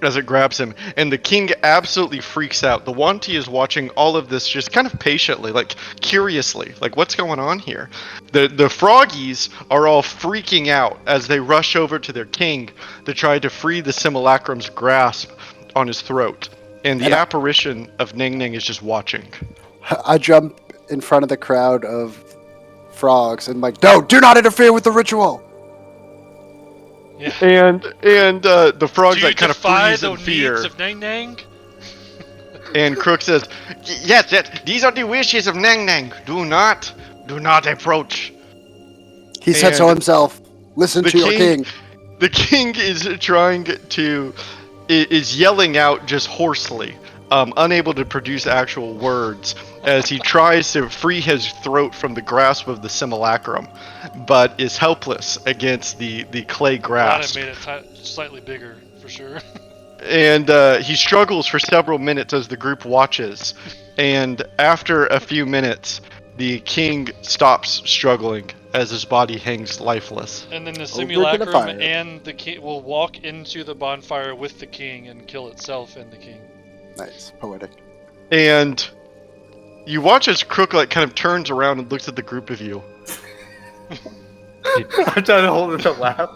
B: as it grabs him, and the king absolutely freaks out. The Wanti is watching all of this just kind of patiently, curiously, what's going on here? The froggies are all freaking out as they rush over to their king to try to free the simulacrum's grasp on his throat, and the apparition of Ning Ning is just watching.
F: I jump in front of the crowd of frogs and no, do not interfere with the ritual.
A: Yeah.
B: And the frogs
A: Do you
B: kind of
A: defy
B: freeze
A: the
B: in fear.
A: needs of Nang Nang?
B: And Crook says, yes, these are the wishes of Nang Nang. Do not approach.
F: He said so
B: And
F: himself. Listen to your king.
B: The king is yelling out just hoarsely, unable to produce actual words, as he tries to free his throat from the grasp of the simulacrum, but is helpless against the clay grasp.
A: Glad I made it slightly bigger, for sure.
B: And he struggles for several minutes as the group watches. And after a few minutes, the king stops struggling as his body hangs lifeless.
A: And then the
F: Over to the
A: simulacrum
F: fire.
A: and the king will walk into the bonfire with the king and kill itself and the king.
F: Nice, poetic.
B: And You watch as Crook like kind of turns around and looks at the group of you,
G: I'm trying to hold it to laugh.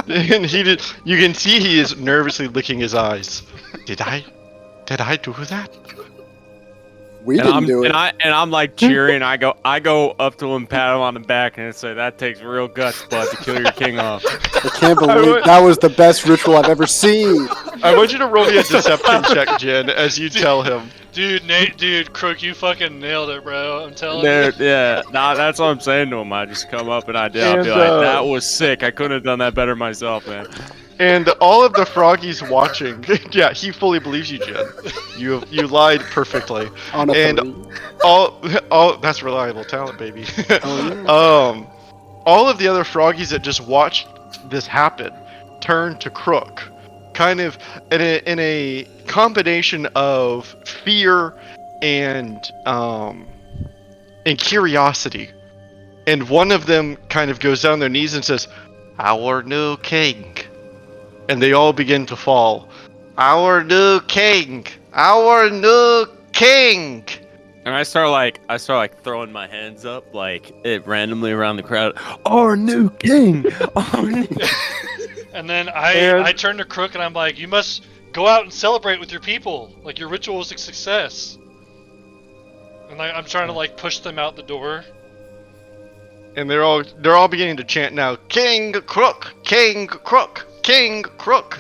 B: and you can see he is nervously licking his eyes. Did I do that?
F: We didn't do it.
D: I'm like cheering. I go up to him, pat him on the back, and say, "That takes real guts, bud, to kill your king off."
F: I can't believe that was the best ritual I've ever seen.
B: I want you to roll me a deception check, Jen, as you tell him.
A: Dude, Crook, you fucking nailed it, bro. I'm telling
D: Dude,
A: you.
D: yeah, nah, that's what I'm saying to him. I just come up and I'll be
B: And,
D: like, "That was sick. I couldn't have done that better myself, man."
B: And all of the froggies watching, yeah, he fully believes you, Jen. You lied perfectly.
F: On a
B: And
F: 3.
B: all that's reliable talent, baby. All of the other froggies that just watched this happen turn to Crook, kind of in a combination of fear and curiosity. And one of them kind of goes down their knees and says, "Our new king." And they all begin to fall. Our new king! Our new king!
D: And I start throwing my hands up like it randomly around the crowd. Our new king. Our new
A: And then I turn to Crook and I'm like, you must go out and celebrate with your people. Like, your ritual was a success. And I'm trying to like push them out the door.
B: And they're all beginning to chant now, "King Crook! King Crook! King Crook!"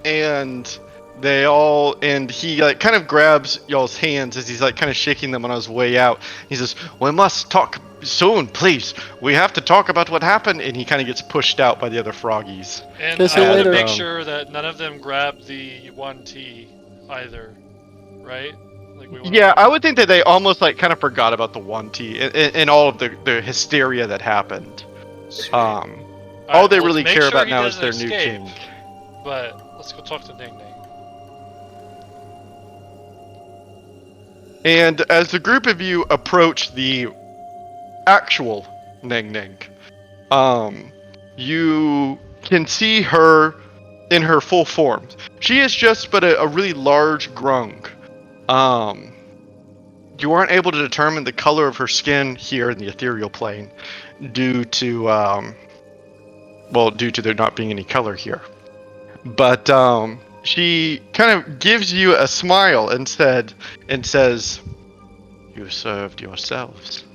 B: And he like kind of grabs y'all's hands as he's like kind of shaking them on his way out. He says, "We must talk soon, please. We have to talk about what happened." And he kind of gets pushed out by the other froggies.
A: And
F: Kiss
A: I
F: you
A: had to
F: later.
A: make sure that none of them grabbed the 1T either, right? Like
B: Yeah, I would think that they almost like kind of forgot about the 1T and all of the hysteria that happened.
A: Sweet.
B: All they really
A: make
B: care
A: sure
B: about
A: he
B: now is
A: doesn't
B: their new
A: escape,
B: king.
A: But let's go talk to Ning Ning.
B: And as the group of you approach the actual Ning Ning, you can see her in her full form. She is just but a really large grung. You aren't able to determine the color of her skin here in the ethereal plane due to there not being any color here. But she kind of gives you a smile and says, "You served yourselves."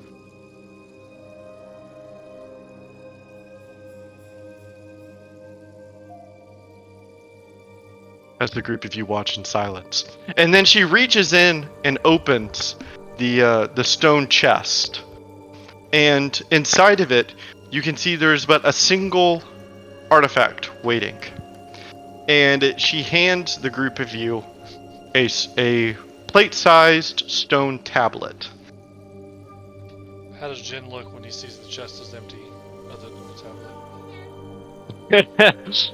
B: As the group of you watch in silence. And then she reaches in and opens the stone chest. And inside of it, you can see there's but a single artifact waiting. And she hands the group of you a plate-sized stone tablet.
A: How does Jin look when he sees the chest is empty, other than the tablet?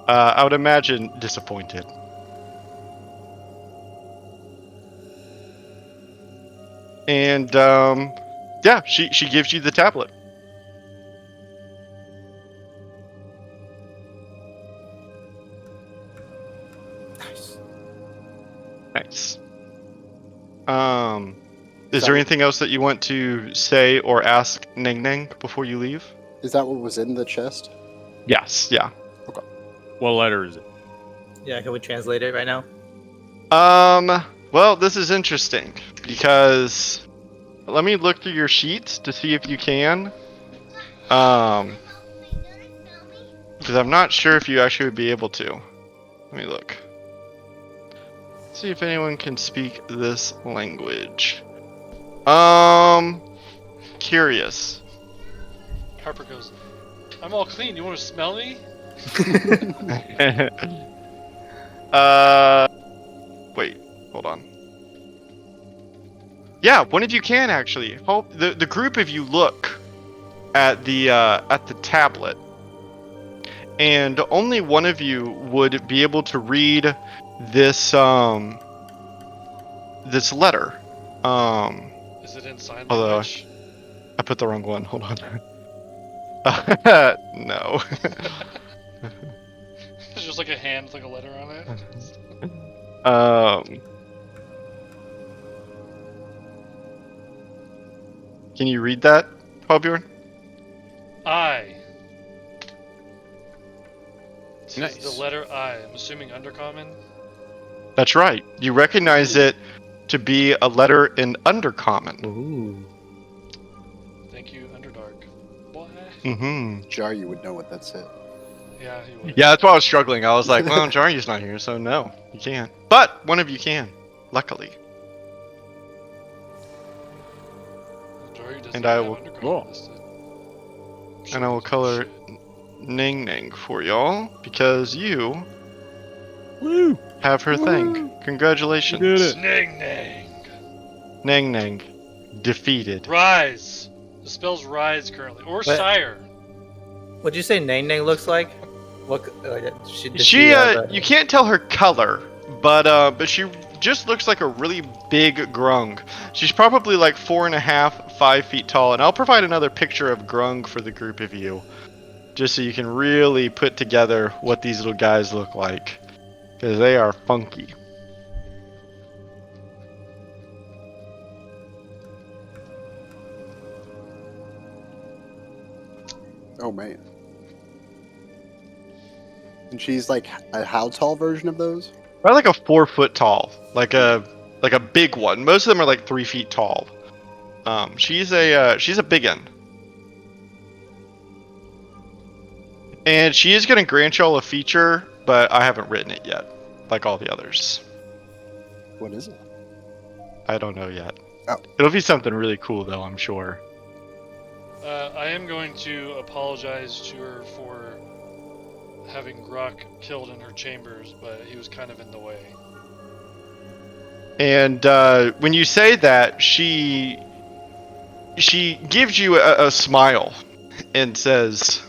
B: I would imagine disappointed. And yeah, she gives you the tablet. Nice. Is there anything else that you want to say or ask Ning Ning before you leave?
F: Is that what was in the chest?
B: Yes, yeah.
D: What letter is it?
G: Yeah, can we translate it right now?
B: Well, this is interesting because let me look through your sheets to see if you can. Because I'm not sure if you actually would be able to. Let me look. See if anyone can speak this language. Curious.
A: Harper goes, "I'm all clean. You want to smell me?"
B: Wait, hold on. Yeah, one of you can actually. The group of you look at the tablet, and only one of you would be able to read this this letter.
A: Is it in sign
B: Although-
A: language?
B: I put the wrong one. Hold on. No.
A: It's just like a hand with like a letter on it.
B: Can you read that, Torbjorn?
A: I. This is
H: Nice.
A: the letter I. I'm assuming undercommon.
B: That's right. You recognize it to be a letter in Undercommon.
G: Ooh.
A: Thank you, Underdark. Boy.
B: Mm-hmm.
F: Jar, you would know what that said.
A: Yeah, he would.
B: Yeah, that's why I was struggling. I was like, well, Jaryu's not here, so no, you can't. But one of you can, luckily.
A: Jory doesn't
B: And I
A: have
B: will-
A: undercommon
H: Cool.
A: listed.
B: And I will color Ning Ning for y'all, because you
H: Woo!
B: have her thing. Congratulations.
H: You did it.
A: Sning Nang.
B: Ning Ning. Defeated.
A: Rise. The spell's rise currently. Or sire.
I: What'd you say Nang Nang looks like? What? Does
B: She,
I: have a-
B: you can't tell her color, but she just looks like a really big grung. She's probably like 4.5, 5 feet tall, and I'll provide another picture of grung for the group of you, just so you can really put together what these little guys look like, because they are funky.
F: Oh man. And she's like a how tall version of those?
B: Probably like a 4 foot tall, like a big one. Most of them are like 3 feet tall. She's a big one. And she is gonna grant y'all a feature, but I haven't written it yet, like all the others.
F: What is it?
B: I don't know yet.
F: Oh.
B: It'll be something really cool though, I'm sure.
A: I am going to apologize to her for having Grok killed in her chambers, but he was kind of in the way.
B: And when you say that, she gives you a smile and says,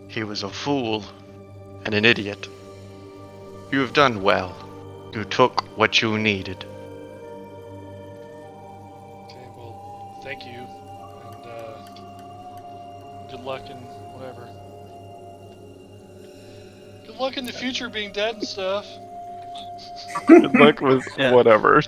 B: "He was a fool and an idiot. You have done well. You took what you needed."
A: Okay, well, thank you. And good luck in whatever. Good luck in the future being dead and stuff.
B: Good luck with
H: Yeah.
B: whatever.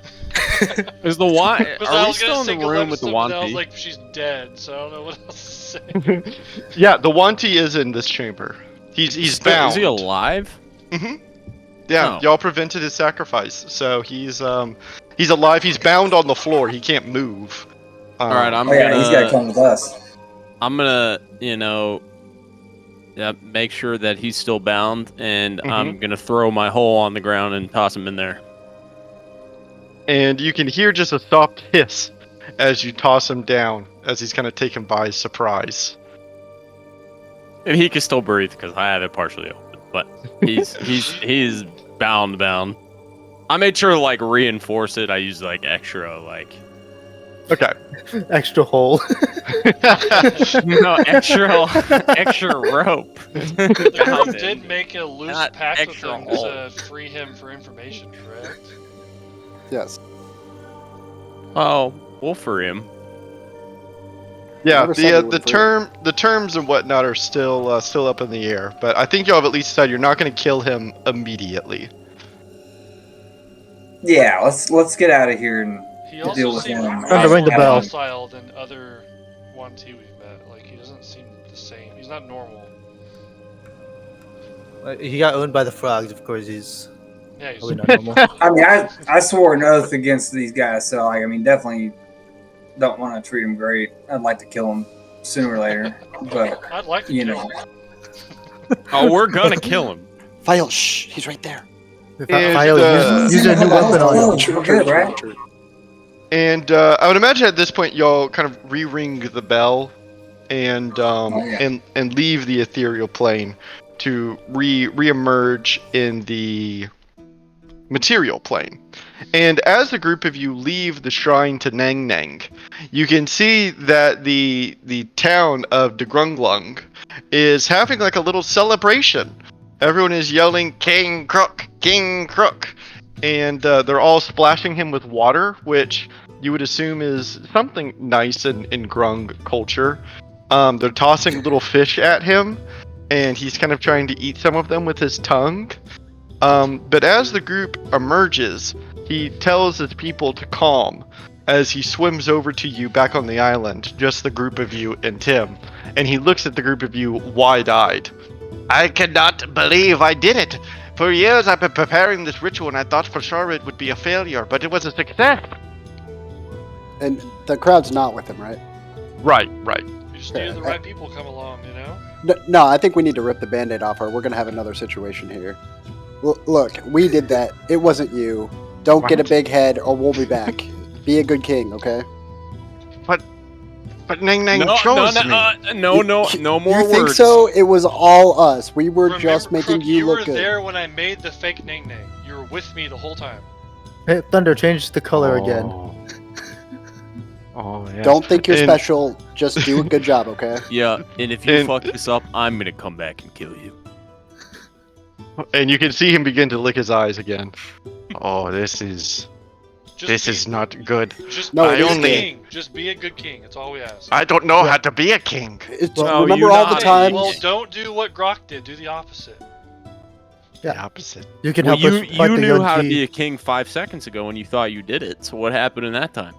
H: Is the wand?
A: Because
H: Are
A: I
H: we
A: was
H: still
A: gonna
H: in
A: say
H: the
A: good luck
H: room with the
A: stuff, but then I was
H: wanty?
A: like, she's dead, so I don't know what else to say.
B: Yeah, the Wanty is in this chamber. He's bound.
H: Is he alive?
B: Yeah,
H: Oh.
B: y'all prevented his sacrifice, so he's alive. He's bound on the floor. He can't move.
H: All right, I'm
E: Oh yeah, he's got to
H: gonna,
E: come with us.
H: I'm gonna, make sure that he's still bound, and I'm gonna throw my hole on the ground and toss him in there.
B: And you can hear just a soft hiss as you toss him down, as he's kind of taken by surprise.
H: And he can still breathe because I have it partially open, but he's bound. I made sure to like reinforce it. I used like extra
B: Okay.
G: Extra hole.
H: no extra rope.
A: The
H: Bound
A: group
H: him.
A: did make a loose
H: Not
A: pact with
H: extra
A: him
H: hole.
A: to free him for information, correct?
F: Yes.
H: Oh, we'll free him.
B: Yeah,
F: Never said we
B: the
F: would free
B: the terms and whatnot are still up in the air, but I think y'all have at least said you're not going to kill him immediately.
E: Yeah, let's get out of here and
A: He
E: deal
A: also
E: with
A: seemed
E: him.
A: much
G: Time to ring the
A: more
G: bell.
A: docile than other ones we've met. Like, he doesn't seem the same. He's not normal.
I: He got owned by the frogs. Of course, he's
A: Yeah, he's
I: probably not normal.
E: I mean, I swore an oath against these guys, so like, I mean, definitely don't want to treat them great. I'd like to kill them sooner or later, but
A: I'd like to
E: you
A: kill
E: know,
A: him.
H: Oh, we're gonna kill him.
F: File, shh, he's right there.
B: And,
G: File, use a new weapon on
E: Oh,
G: him.
E: we're good, right?
B: And I would imagine at this point y'all kind of re-ring the bell and
E: yeah.
B: and leave the ethereal plane to re-emerge in the material plane. And as the group of you leave the shrine to Nang Nang, you can see that the town of De Grunglung is having like a little celebration. Everyone is yelling King Crook, King Crook, and they're all splashing him with water, which you would assume is something nice in Grung culture. They're tossing little fish at him, and he's kind of trying to eat some of them with his tongue. But as the group emerges, he tells his people to calm as he swims over to you back on the island, just the group of you and Tim. And he looks at the group of you wide-eyed. I cannot believe I did it. For years I've been preparing this ritual and I thought for sure it would be a failure, but it was a success.
F: And the crowd's not with him, right?
B: Right.
A: You just need the right people come along, you know?
F: No, I think we need to rip the Band-Aid off, or we're gonna have another situation here. Look, we did that. It wasn't you. Don't get a big head, or we'll be back. Be a good king, okay?
B: But Nang Nang
H: No,
B: chose me.
H: no more
F: You
H: words.
F: think so? It was all us. We were just making
A: Crook,
F: you look
A: were
F: good.
A: there when I made the fake Nang Nang. You were with me the whole time.
G: Hey, Thunder, change the color again.
B: Oh, yeah.
F: Don't think you're
B: And-
F: special. Just do a good job, okay?
H: Yeah, and if you
B: And-
H: fuck this up, I'm gonna come back and kill you.
B: And you can see him begin to lick his eyes again. Oh, this is not good.
A: Just
F: No,
A: be
F: it
A: a
F: is
A: good
F: good.
A: king. Just be a good king. That's all we ask.
B: I don't know how to be a king.
H: Well,
F: Remember
H: you
F: all
H: know
F: the
H: how to
F: times?
A: Well, don't do what Grok did. Do the opposite.
B: The opposite.
G: You can
H: Well,
G: help us fight
H: you
G: the
H: knew
G: young
H: how to
G: G.
H: be a king 5 seconds ago, and you thought you did it. So what happened in that time?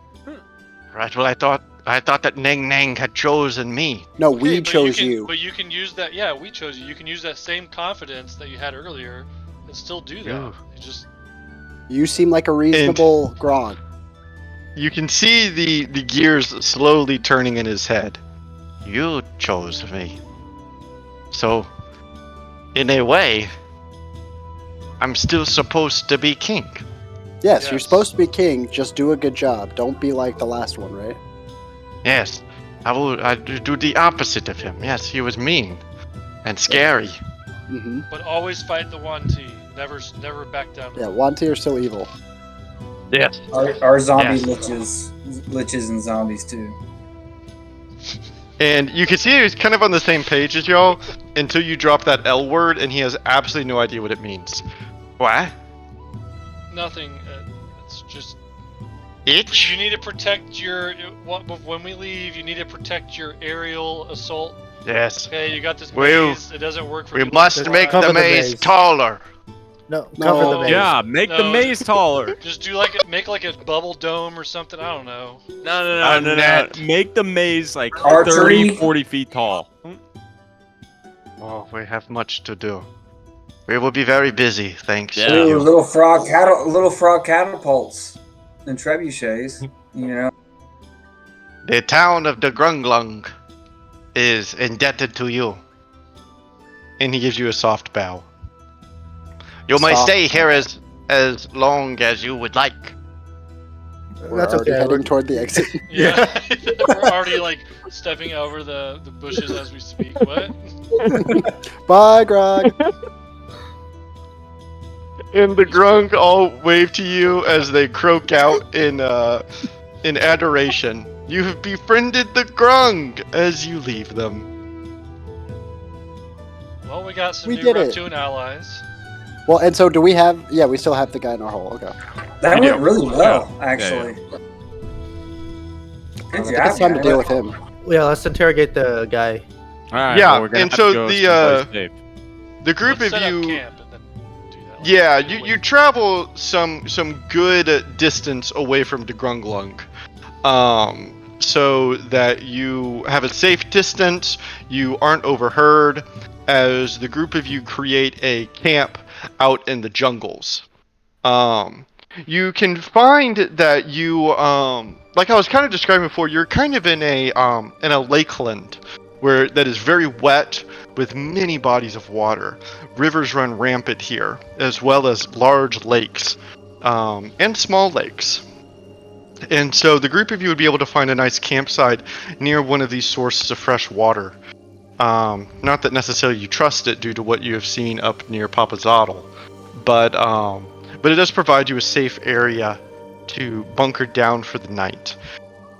B: Right. Well, I thought that Nang Nang had chosen me.
F: No,
A: Okay,
F: we
A: but
F: chose
A: can,
F: you.
A: But you can use that. Yeah, we chose you. You can use that same confidence that you had earlier and still do that.
B: Yeah.
A: You just
F: You seem like a reasonable Gron.
B: You can see the gears slowly turning in his head. You chose me. So, in a way, I'm still supposed to be king.
F: Yes, you're
A: Yes.
F: supposed to be king. Just do a good job. Don't be like the last one, right?
B: Yes, I do the opposite of him. Yes, he was mean and scary.
F: Mm-hmm.
A: but always fight the 1T. Never back down.
F: Yeah, Wanty are still evil.
B: Yes.
E: Our zombie
B: Yes.
E: liches and zombies too.
B: And you can see he's kind of on the same page as y'all until you drop that L word, and he has absolutely no idea what it means. What?
A: Nothing. It's just
B: Itch?
A: you need to protect your. When we leave, you need to protect your aerial assault.
B: Yes.
A: Okay, you got this
B: Well,
A: maze. It doesn't work for
B: We
A: people
B: must
A: who
B: make
A: fly.
B: the
G: Cover the
B: maze
G: maze.
B: taller.
G: No,
F: No.
G: cover the maze.
H: Yeah, make the
A: No.
H: maze taller.
A: Just do make like a bubble dome or something. I don't know.
H: No.
B: net.
H: Make the maze like
E: Archery?
H: 30, 40 feet tall.
B: Oh, we have much to do. We will be very busy, thanks
H: Yeah.
B: to
E: Ooh,
B: you.
E: little frog catapults and trebuchets. You know.
B: The town of the Grunglung is indebted to you. And he gives you a soft bow. You may
F: Soft
B: stay here as long as you would like.
F: We're
G: That's
F: already
G: okay.
F: heading toward the exit.
A: Yeah, we're already like stepping over the bushes as we speak. What?
F: Bye, Grog.
B: And the Grung all wave to you as they croak out in adoration. You have befriended the Grung as you leave them.
A: Well, we got some
F: We
A: new
F: did it.
A: Reptune allies.
F: Well, and so do we have? Yeah, we still have the guy in our hole. Okay.
E: That
B: You
E: went
B: do.
E: really well,
H: Yeah.
E: actually.
F: I
E: Good
F: think
E: job,
F: it's time to
E: guys.
F: deal with him.
G: Yeah, let's interrogate the guy.
H: All right.
B: Yeah,
H: well, we're gonna
B: and
H: have
B: so
H: to go someplace safe.
B: The group
A: Let's
B: of
A: set up
B: you.
A: camp and then do that. Like,
B: Yeah,
A: wait.
B: you travel some good distance away from the Grunglung, so that you have a safe distance. You aren't overheard, as the group of you create a camp out in the jungles. You can find that you like I was kind of describing before. You're kind of in a lakeland where that is very wet with many bodies of water. Rivers run rampant here, as well as large lakes and small lakes. And so the group of you would be able to find a nice campsite near one of these sources of fresh water. Not that necessarily you trust it due to what you have seen up near Papazotl, but it does provide you a safe area to bunker down for the night.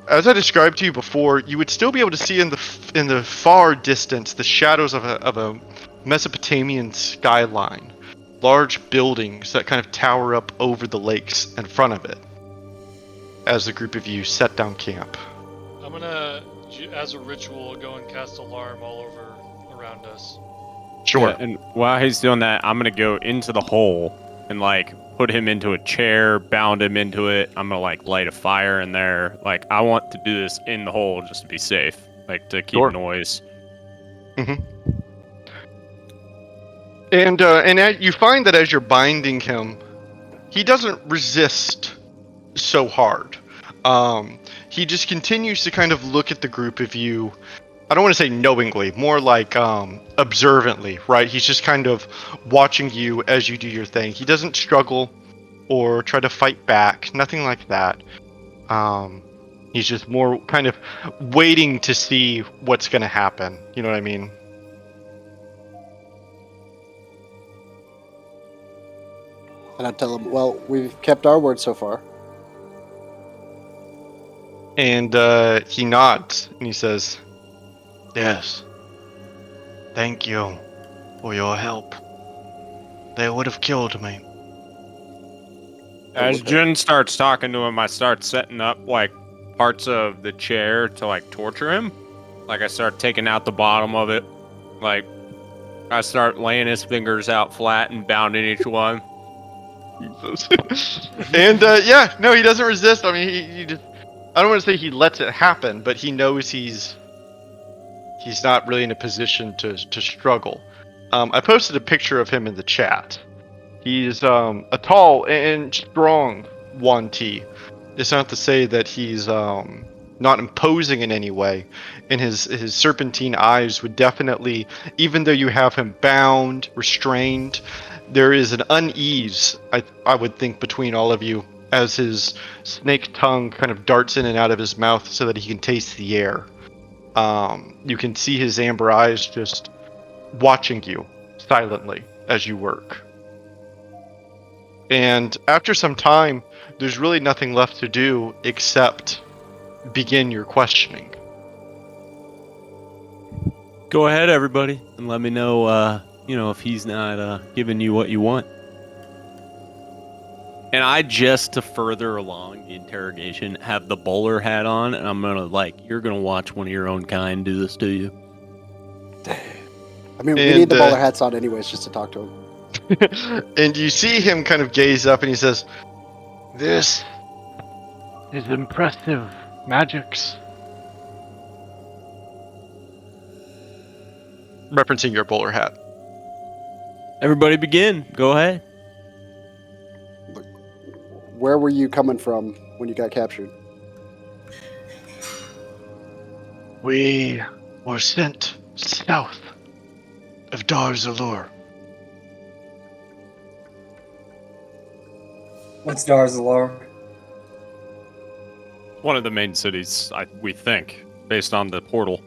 B: As I described to you before, you would still be able to see in the far distance the shadows of a Mesopotamian skyline, large buildings that kind of tower up over the lakes in front of it. As the group of you set down camp.
A: I'm gonna, as a ritual, go and cast alarm all over around us.
B: Sure.
H: Yeah, and while he's doing that, I'm gonna go into the hole and like put him into a chair, bound him into it. I'm gonna like light a fire in there. Like I want to do this in the hole just to be safe, like to keep
B: Sure.
H: noise.
B: And you find that as you're binding him, he doesn't resist so hard. He just continues to kind of look at the group of you. I don't want to say knowingly, more like observantly, right? He's just kind of watching you as you do your thing. He doesn't struggle or try to fight back, nothing like that. He's just more kind of waiting to see what's going to happen. You know what I mean?
F: And I tell him, well, we've kept our word so far.
B: And he nods and he says, "Yes, thank you for your help. They would have killed me."
H: As Jin starts talking to him, I start setting up like parts of the chair to like torture him. Like I start taking out the bottom of it. Like I start laying his fingers out flat and bounding each one.
B: And yeah, no, he doesn't resist. I mean, he just, I don't want to say he lets it happen, but he knows he's not really in a position to struggle. I posted a picture of him in the chat. He's a tall and strong 1T. It's not to say that he's not imposing in any way, and his serpentine eyes would definitely, even though you have him bound, restrained, there is an unease, I would think, between all of you as his snake tongue kind of darts in and out of his mouth so that he can taste the air. You can see his amber eyes just watching you silently as you work. And after some time, there's really nothing left to do except begin your questioning.
H: Go ahead, everybody, and let me know, if he's not giving you what you want. And I, just to further along the interrogation, have the bowler hat on, and I'm gonna you're gonna watch one of your own kind do this to you.
F: I mean, we need the bowler hats on anyways, just to talk to him.
B: And you see him kind of gaze up and he says, "This is impressive magics." Referencing your bowler hat.
H: Everybody begin. Go ahead.
F: Where were you coming from when you got captured?
B: We were sent south of Darzalur.
E: What's Darzalur?
H: One of the main cities, we think, based on the portal.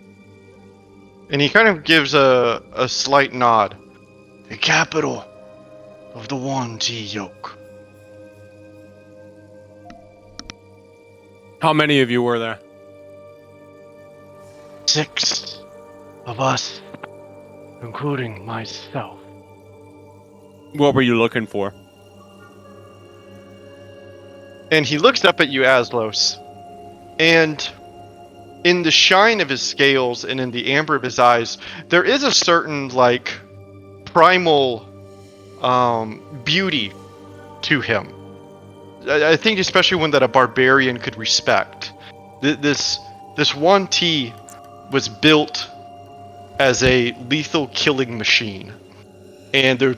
B: And he kind of gives a slight nod. The capital of the 1T yoke.
H: How many of you were there?
B: 6 of us, including myself.
H: What were you looking for?
B: And he looks up at you, Aslos, and in the shine of his scales and in the amber of his eyes, there is a certain, primal beauty to him. I think especially one that a barbarian could respect. This 1T was built as a lethal killing machine. And there,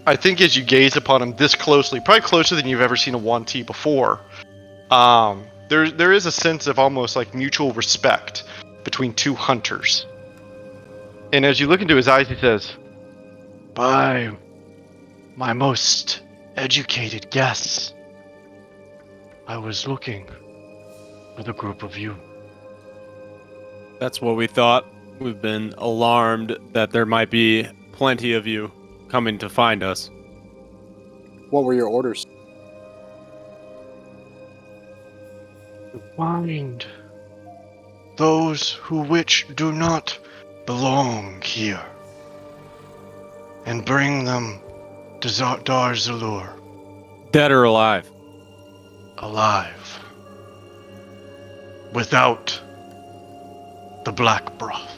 B: I think as you gaze upon him this closely, probably closer than you've ever seen a 1T before, there is a sense of almost like mutual respect between two hunters. And as you look into his eyes, he says, "By my most educated guess, I was looking for the group of you."
H: That's what we thought. We've been alarmed that there might be plenty of you coming to find us.
F: What were your orders?
B: To find those which do not belong here, and bring them to Darzalur.
H: Dead or alive?
B: Alive. Without the black broth.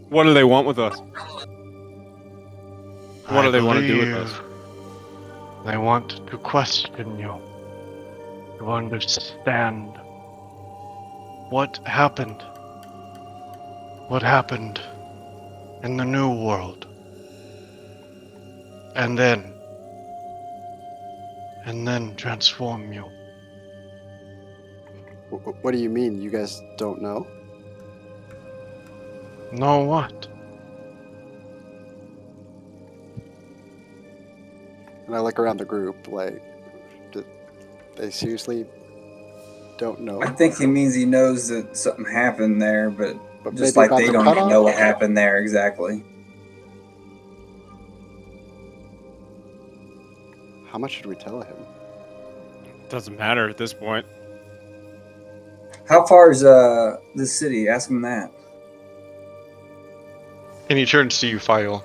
H: What do they want with us? What do
B: I
H: they want to do with
B: believe
H: us?
B: They want to question you, to understand what happened. What happened in the new world. And then transform you.
F: What do you mean? You guys don't know?
B: Know what?
F: And I look around the group like, do they seriously don't know?
E: I think he means he knows that something happened there, but just
F: maybe
E: like
F: about
E: they
F: the
E: don't even
F: cutoff?
E: know what happened there exactly.
F: How much should we tell him?
H: Doesn't matter at this point.
E: How far is the city? Ask him that.
B: And he turns to you, File.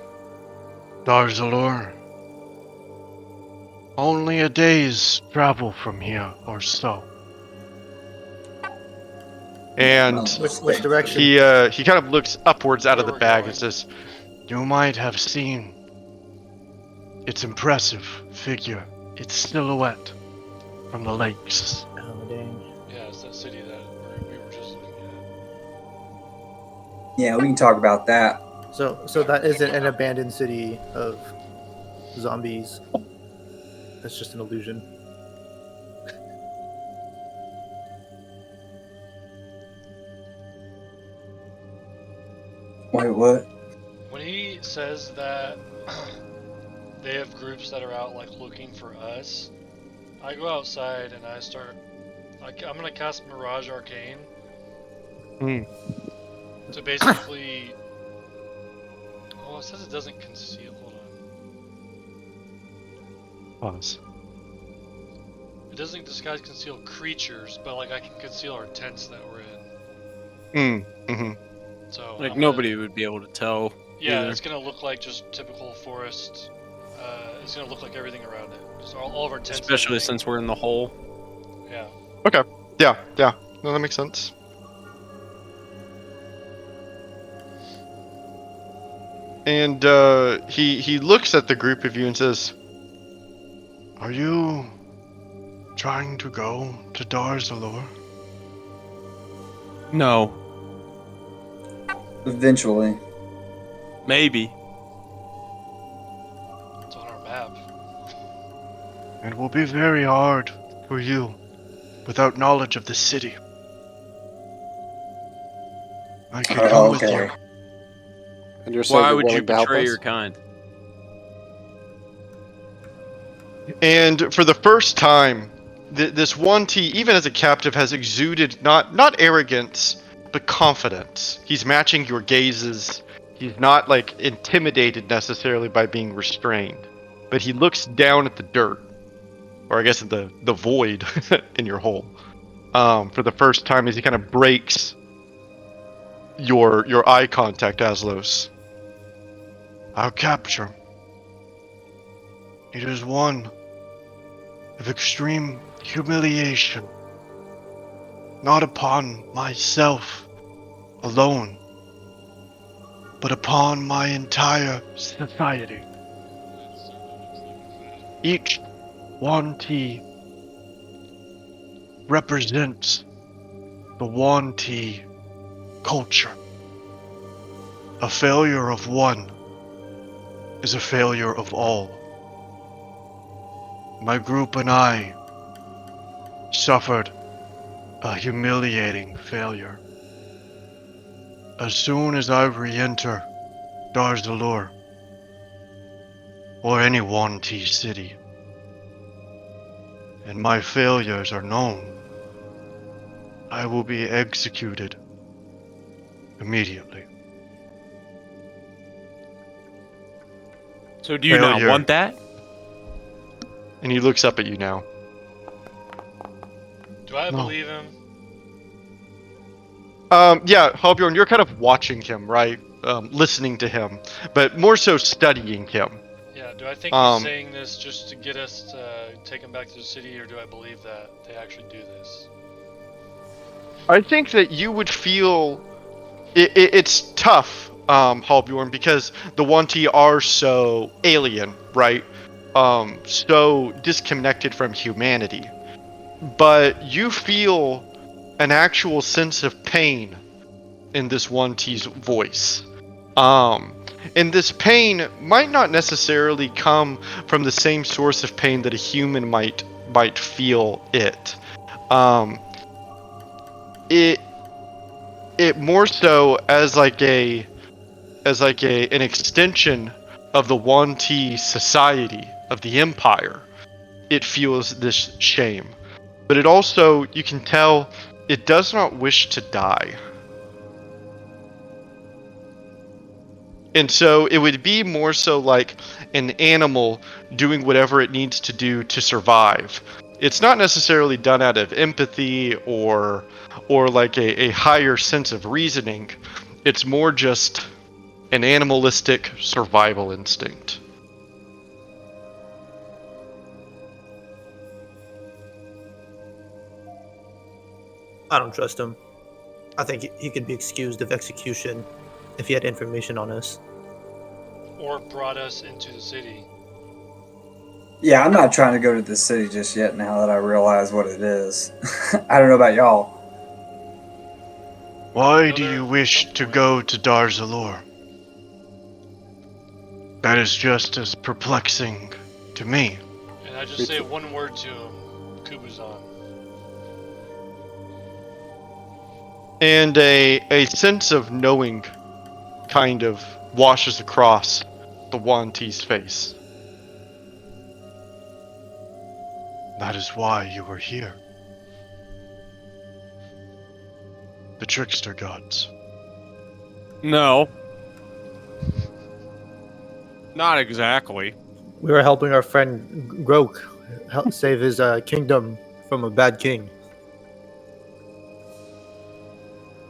B: Darzalur. Only a day's travel from here or so. And
I: Which direction?
B: he kind of looks upwards out of the bag and says, "You might have seen its impressive figure, its silhouette from the lakes."
I: Oh dang.
A: Yeah, it's that city that we were just looking at.
E: Yeah, we can talk about that.
G: So that isn't an abandoned city of zombies. That's just an illusion.
E: Wait, what?
A: When he says that they have groups that are out like looking for us, I go outside and I start. I'm gonna cast Mirage Arcane. To basically. Oh, it says it doesn't conceal. Hold on.
B: Pause.
A: It doesn't disguise conceal creatures, but like I can conceal our tents that we're in. So
D: Like
A: I'm
D: nobody would be able to tell.
A: Yeah,
D: either.
A: it's gonna look like just typical forest. It's gonna look like everything around it. Just all of our tents.
D: Especially since we're in the hole.
A: Yeah.
B: Okay. Yeah. No, that makes sense. And he looks at the group of you and says, "Are you trying to go to Darzalur?"
D: No.
E: Eventually.
D: Maybe.
A: It's on our map.
B: It will be very hard for you without knowledge of the city. I could come with you.
F: And you're saying
D: Why
F: you're
D: would you
F: willing to help
D: betray
F: us?
D: your kind?
B: And for the first time, this one T, even as a captive, has exuded not arrogance, but confidence. He's matching your gazes. He's not like intimidated necessarily by being restrained, but he looks down at the dirt, or I guess at the void in your hole. For the first time, as he kind of breaks your eye contact, Aslos. Our capture. It is one of extreme humiliation, not upon myself alone, but upon my entire society. Each 1T represents the 1T culture. A failure of one is a failure of all. My group and I suffered a humiliating failure. As soon as I re-enter Darzalur, or any 1T city, and my failures are known, I will be executed immediately.
H: So do you not
B: Failure.
H: want that?
B: And he looks up at you now.
A: Do I
B: No.
A: believe him?
B: Yeah, Halbjorn, you're kind of watching him, right? Listening to him, but more so studying him.
A: Yeah. Do I think he's saying this just to get us to take him back to the city, or do I believe that they actually do this?
B: I think that you would feel it's tough Halbjorn, because the Wanti are so alien, right? So disconnected from humanity. But you feel an actual sense of pain in this Wanti's voice. And this pain might not necessarily come from the same source of pain that a human might feel it. Um, it more so as like an extension of the Wanti society of the Empire. It feels this shame, but it also, you can tell, it does not wish to die. And so it would be more so like an animal doing whatever it needs to do to survive. It's not necessarily done out of empathy or like a higher sense of reasoning. It's more just an animalistic survival instinct.
G: I don't trust him. I think he could be excused of execution if he had information on us.
A: Or brought us into the city.
E: Yeah, I'm not trying to go to the city just yet now that I realize what it is. I don't know about y'all.
B: Why do you wish to go to Darzalor? That is just as perplexing to me.
A: And I just say one word to him, Kubuzan.
B: And a sense of knowing kind of washes across the Wanti's face. That is why you were here. The trickster gods.
H: No. Not exactly.
G: We were helping our friend Grok help save his kingdom from a bad king.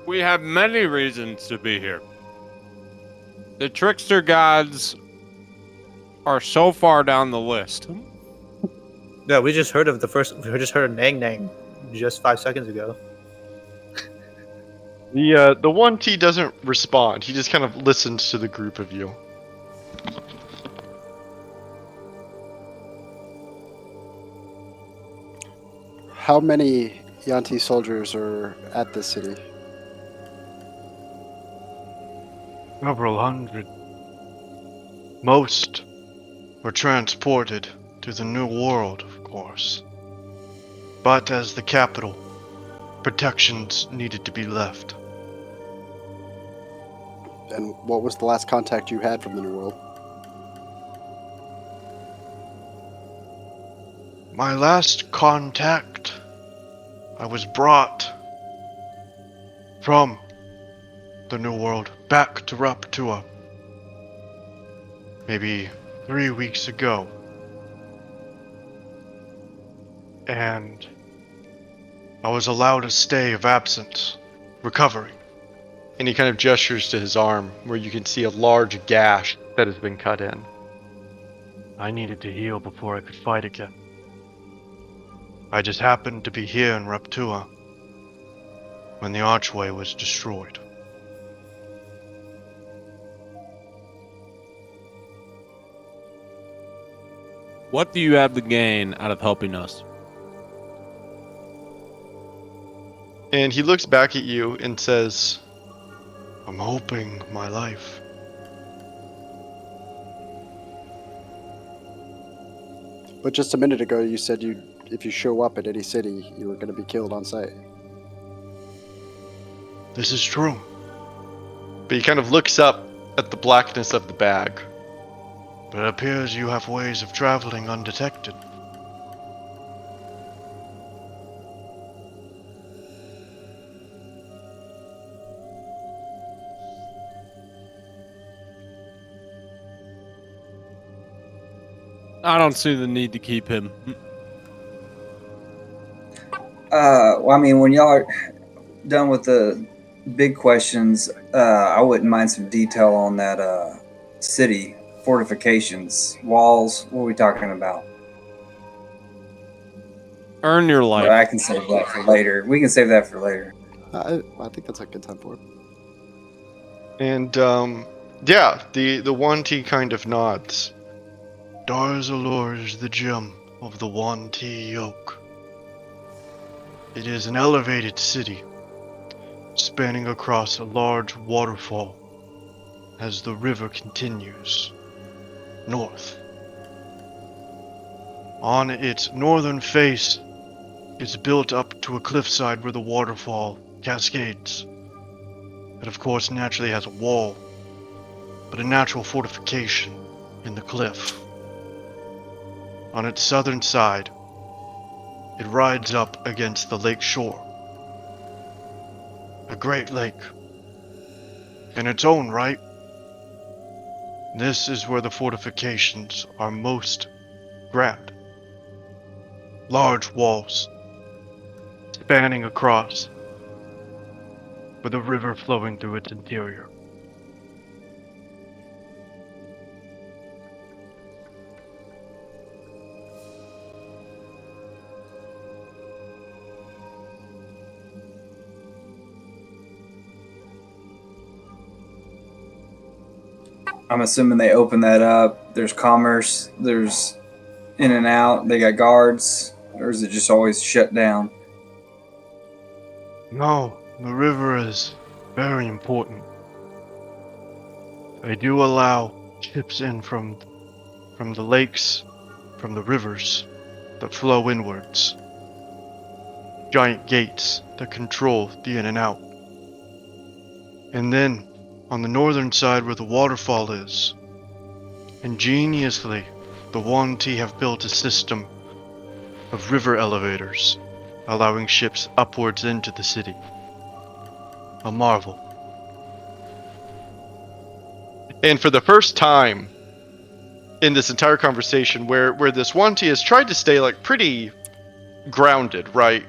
H: We have many reasons to be here. The trickster gods are so far down the list.
G: Yeah, we just heard of Nang Nang just 5 seconds ago.
B: The Wanti doesn't respond. He just kind of listens to the group of you.
F: How many Yanti soldiers are at this city?
B: Several hundred. Most were transported to the New World, of course. But as the capital, protections needed to be left.
F: And what was the last contact you had from the New World?
B: My last contact, I was brought from the New World back to Raptua maybe 3 weeks ago. And I was allowed a stay of absence, recovering. And he kind of gestures to his arm, where you can see a large gash that has been cut in. I needed to heal before I could fight again. I just happened to be here in Raptua when the archway was destroyed.
D: What do you have to gain out of helping us?
B: And he looks back at you and says, I'm hoping my life.
F: But just a minute ago, you said if you show up at any city, you were going to be killed on sight.
B: This is true. But he kind of looks up at the blackness of the bag. But it appears you have ways of traveling undetected.
D: I don't see the need to keep him.
E: Well, I mean, when y'all are done with the big questions, I wouldn't mind some detail on that city, fortifications, walls. What are we talking about?
D: Earn your life.
E: But I can save that for later. We can save that for later.
F: I think that's a good time for it.
B: And yeah, the Wanti kind of nods. Darzalor is the gem of the Wanti yoke. It is an elevated city, spanning across a large waterfall as the river continues north. On its northern face, it's built up to a cliffside where the waterfall cascades. It of course naturally has a wall, but a natural fortification in the cliff. On its southern side, it rides up against the lake shore. A great lake. In its own right, this is where the fortifications are most grand. Large walls, spanning across, with a river flowing through its interior.
E: I'm assuming they open that up. There's commerce. There's in and out. They got guards, or is it just always shut down?
B: No, the river is very important. They do allow ships in from the lakes, from the rivers that flow inwards. Giant gates that control the in and out. And then, on the northern side where the waterfall is, ingeniously, the Wanti have built a system of river elevators, allowing ships upwards into the city. A marvel. And for the first time in this entire conversation where this Wanti has tried to stay like pretty grounded, right?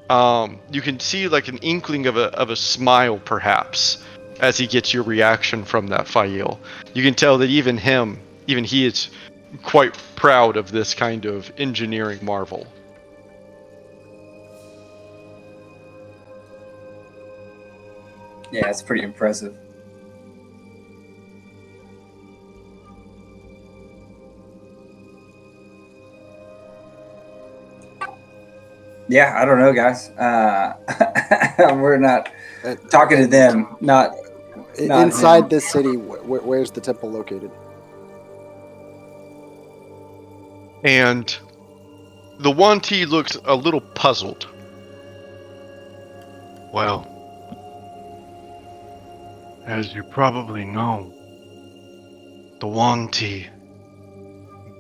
B: You can see like an inkling of a smile perhaps as he gets your reaction from that Fail. You can tell that even he is quite proud of this kind of engineering marvel.
E: Yeah, it's pretty impressive. Yeah, I don't know, guys. We're not talking to them. Not
F: inside
E: him.
F: this city. Where's the temple located?
B: And the Wanti looks a little puzzled. Well, as you probably know, the Wanti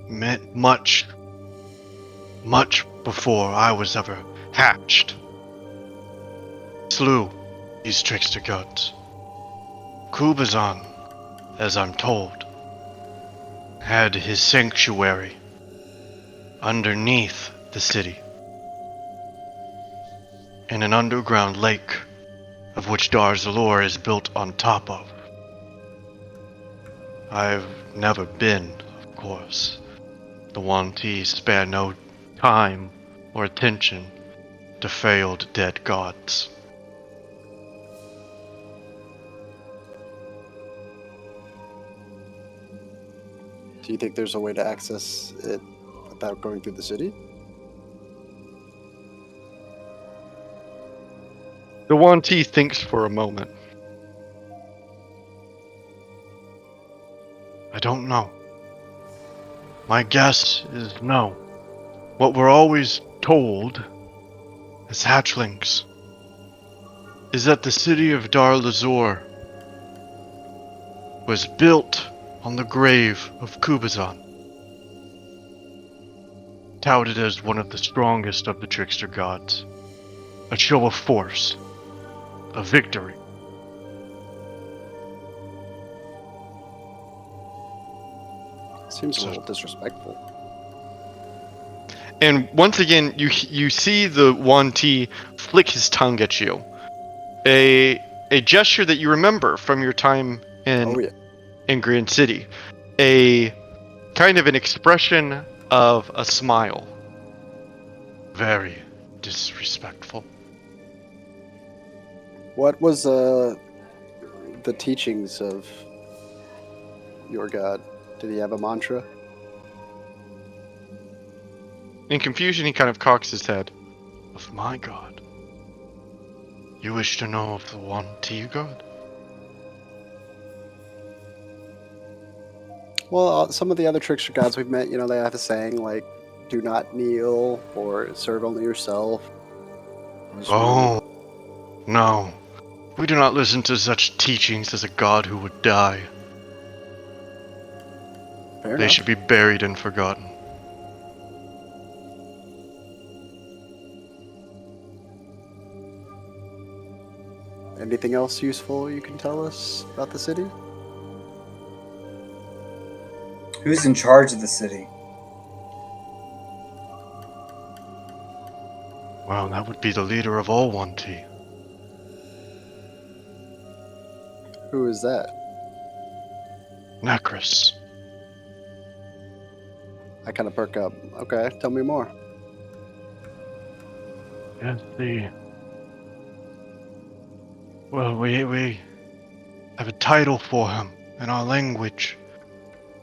B: meant much before I was ever hatched. Slew these trickster gods. Kubazan, as I'm told, had his sanctuary underneath the city, in an underground lake of which Darzalor is built on top of. I've never been, of course. The Wanti spare no time or attention to failed dead gods.
F: Do you think there's a way to access it without going through the city?
B: The Wanti thinks for a moment. I don't know. My guess is no. What we're always told as hatchlings is that the city of Dar Lazor was built on the grave of Kubazan, touted as one of the strongest of the trickster gods, a show of force, a victory.
F: Seems a little disrespectful.
B: And once again, you see the Wanti flick his tongue at you, a gesture that you remember from your time in Grand City, a kind of an expression of a smile. Very disrespectful.
F: What was the teachings of your god? Did he have a mantra?
B: In confusion, he kind of cocks his head. Of my god? You wish to know of the one T god?
F: Well, some of the other trickster gods we've met, they have a saying like, "Do not kneel" or "Serve only yourself."
B: Oh, no. We do not listen to such teachings as a god who would die.
F: Fair
B: They
F: enough.
B: should be buried and forgotten.
F: Anything else useful you can tell us about the city?
E: Who's in charge of the city?
B: Well, that would be the leader of all 1T.
F: Who is that?
B: Necris.
F: I kind of perk up. Okay, tell me more.
B: Yes, well, we have a title for him in our language.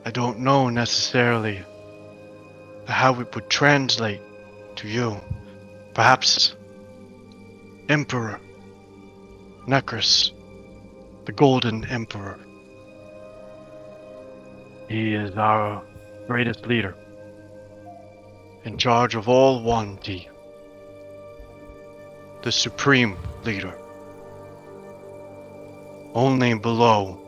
B: I don't know necessarily how it would translate to you. Perhaps Emperor Necris, the Golden Emperor. He is our greatest leader, in charge of all 1T. The supreme leader. Only below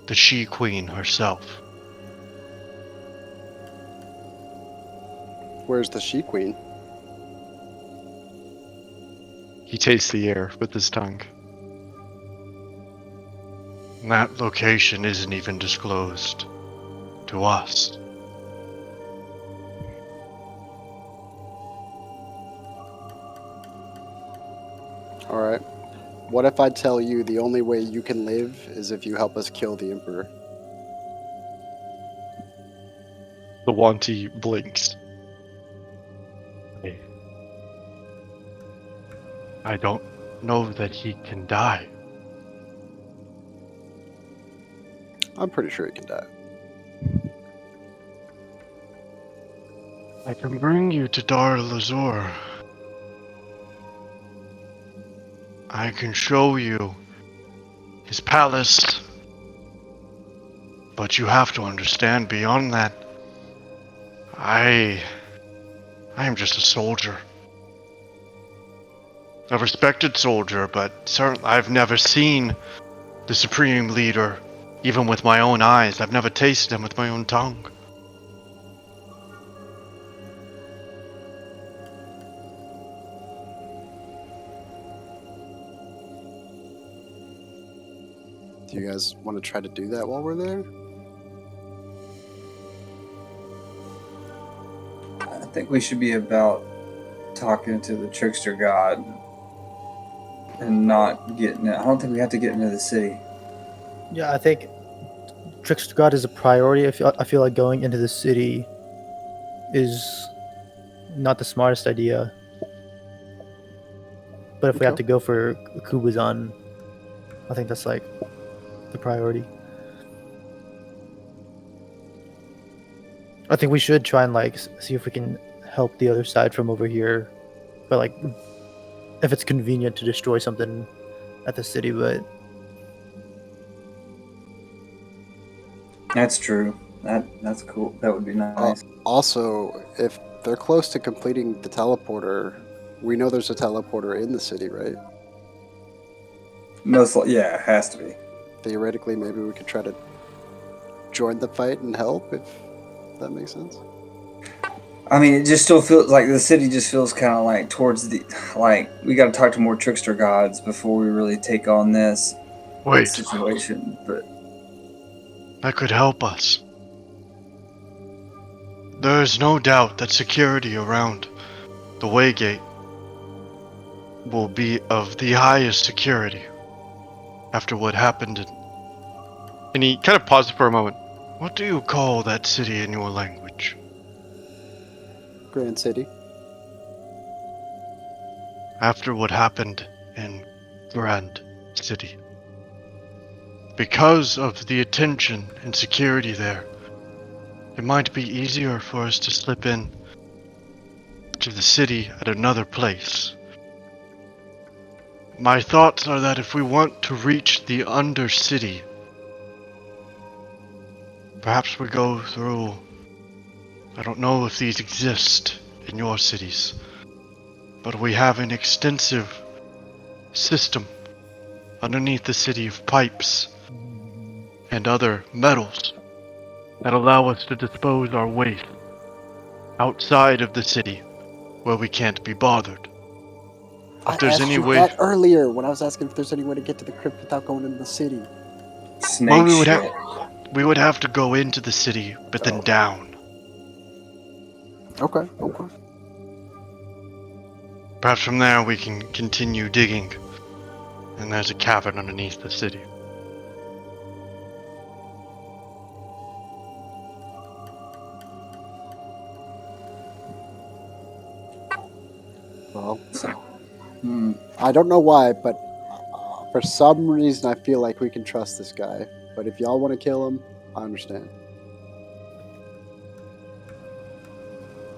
B: the She-Queen herself.
F: Where's the She-Queen?
B: He tastes the air with his tongue. And that location isn't even disclosed to us.
F: Alright. What if I tell you the only way you can live is if you help us kill the Emperor?
B: The 1T blinks. I don't know that he can die.
F: I'm pretty sure he can die.
B: I can bring you to Dar Lazur. I can show you his palace. But you have to understand, beyond that, I am just a soldier. A respected soldier, but certainly I've never seen the Supreme Leader, even with my own eyes. I've never tasted him with my own tongue.
F: Do you guys want to try to do that while we're there?
E: I think we should be about talking to the trickster god and not getting it. I don't think we have to get into the city.
G: Yeah, I think Trickster God is a priority. I feel like going into the city is not the smartest idea. But if we have to go for Kubazan, I think that's like the priority. I think we should try and like see if we can help the other side from over here, but like if it's convenient to destroy something at the city. But
E: That's true. That's cool. That would be nice.
F: Also, if they're close to completing the teleporter, we know there's a teleporter in the city, right?
E: Yeah, it has to be.
F: Theoretically, maybe we could try to join the fight and help, if that makes sense.
E: I mean, it just still feels like the city just feels kind of like towards the we got to talk to more trickster gods before we really take on this situation. But
B: that could help us. There is no doubt that security around the Waygate will be of the highest security after what happened. And he kind of paused for a moment. What do you call that city in your language?
F: Grand City.
B: After what happened in Grand city. Because of the attention and security there, it might be easier for us to slip in to the city at another place. My thoughts are that if we want to reach the Undercity, perhaps we go through... I don't know if these exist in your cities, but we have an extensive system underneath the city of pipes and other metals that allow us to dispose our waste outside of the city where we can't be bothered.
F: I
B: If there's
F: asked
B: any
F: you
B: way...
F: that earlier when I was asking if there's any way to get to the crypt without going into the city.
E: Snake
B: Well,
E: shit.
B: we would have to go into the city, but then down.
F: Okay.
B: Perhaps from there we can continue digging, and there's a cavern underneath the city.
F: Well, I don't know why, but for some reason I feel like we can trust this guy. But if y'all want to kill him, I understand.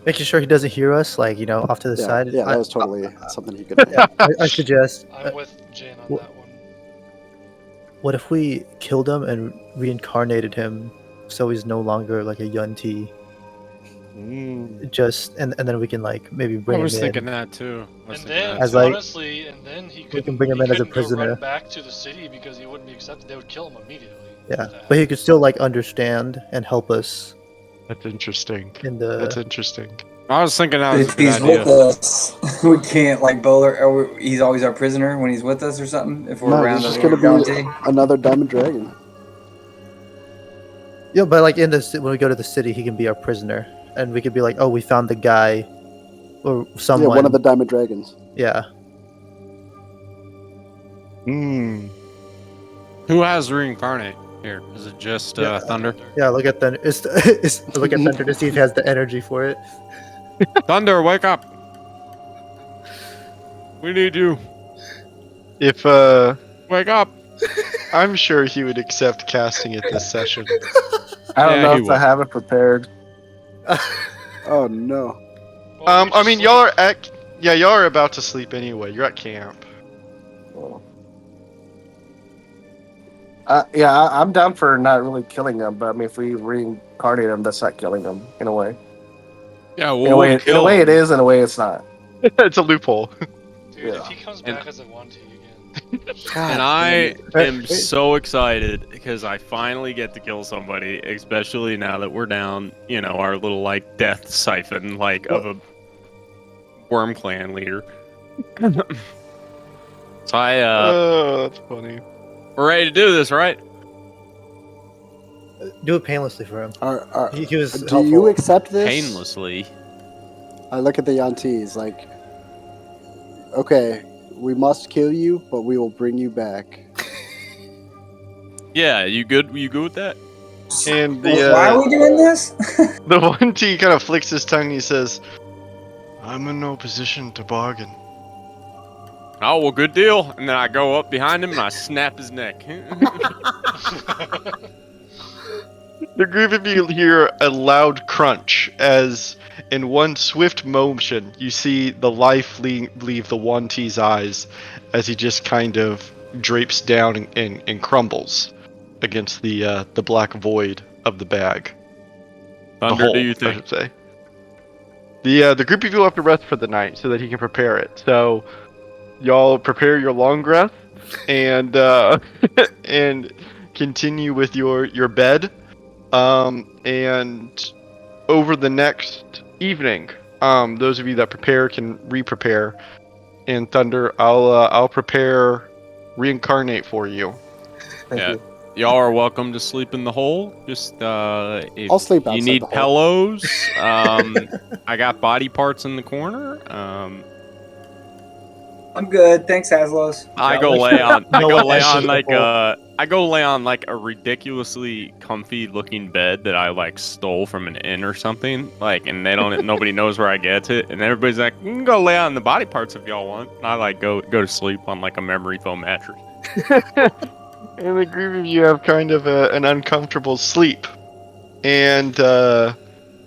G: Making sure he doesn't hear us, like, off to the
F: Yeah,
G: side.
F: that was totally something he could do.
G: Yeah, I suggest.
A: I'm with Jane on that one.
G: What if we killed him and reincarnated him so he's no longer like a Yunti? Just and then we can like maybe bring
H: I
G: him
H: was
G: in.
H: thinking that too.
A: And then,
G: As, like,
A: honestly, and then he
G: we
A: couldn't,
G: can bring him
A: he
G: in as a
A: couldn't go
G: prisoner.
A: run back to the city because he wouldn't be accepted. They would kill him immediately.
G: Yeah, but he could still like understand and help us
B: That's interesting.
G: in the.
B: That's interesting.
H: I was thinking that was a
E: If
H: good
E: he's
H: idea.
E: with us, we can't like bowler. Or he's always our prisoner when he's with us or something. If we're
F: No,
E: around
F: he's
E: the
F: just gonna be
E: Bounty.
F: another diamond dragon.
G: Yeah, but like when we go to the city, he can be our prisoner, and we could be like, oh, we found the guy, or someone.
F: Yeah, one of the diamond dragons.
G: Yeah.
H: Who has reincarnate here? Is it just Thunder?
G: Yeah, look at Thunder. Look at Thunder to see if he has the energy for it.
H: Thunder, wake up! We need you.
B: If
H: Wake up!
B: I'm sure he would accept casting it this session.
C: I don't
H: Yeah,
C: know
H: he
C: if I
H: will.
C: have it prepared.
F: Oh no.
A: Well,
B: I mean, y'all are about to sleep anyway. You're at camp.
C: Yeah, I'm down for not really killing him, but I mean, if we reincarnate him, that's not killing him in a way.
H: Yeah,
C: In a way, it is. In a way, it's not.
B: It's a loophole.
A: Dude, if he comes back as a 1T again.
H: And I am so excited because I finally get to kill somebody, especially now that we're down, our little like death siphon, like of a worm clan leader. So
B: Oh, that's funny.
H: we're ready to do this, right?
G: Do it painlessly for him. He was
F: Do
G: helpful.
F: you accept this?
H: Painlessly.
F: I look at the Yantis like, okay, we must kill you, but we will bring you back.
H: Yeah, you good? You good with that?
B: And
E: Why are we doing this?
B: the 1T kind of flicks his tongue and he says, I'm in no position to bargain.
H: Oh, well, good deal. And then I go up behind him and I snap his neck.
B: The group of you hear a loud crunch as, in one swift motion, you see the life leave the 1T's eyes as he just kind of drapes down and crumbles against the black void of the bag.
H: Thunder,
B: the hole,
H: do you
B: I
H: think?
B: should say. The group of you will have to rest for the night so that he can prepare it. So, y'all prepare your long rest and and continue with your bed. And over the next evening, those of you that prepare can re-prepare. And Thunder, I'll prepare reincarnate for you.
C: Thank
H: Yeah.
C: you.
H: Y'all are welcome to sleep in the hole. Just if
F: I'll sleep
H: you
F: outside
H: need
F: the hole.
H: pillows, I got body parts in the corner.
E: I'm good. Thanks, Aslos.
H: I go lay on. I
G: No
H: go
G: one
H: lay
G: answers
H: on
G: the
H: like
G: hole.
H: I I go lay on like a ridiculously comfy looking bed that I like stole from an inn or something. Like, and they don't, nobody knows where I get it. And everybody's like, you can go lay on the body parts if y'all want. And I like go to sleep on like a memory foam mattress.
B: And the group of you have kind of an uncomfortable sleep. And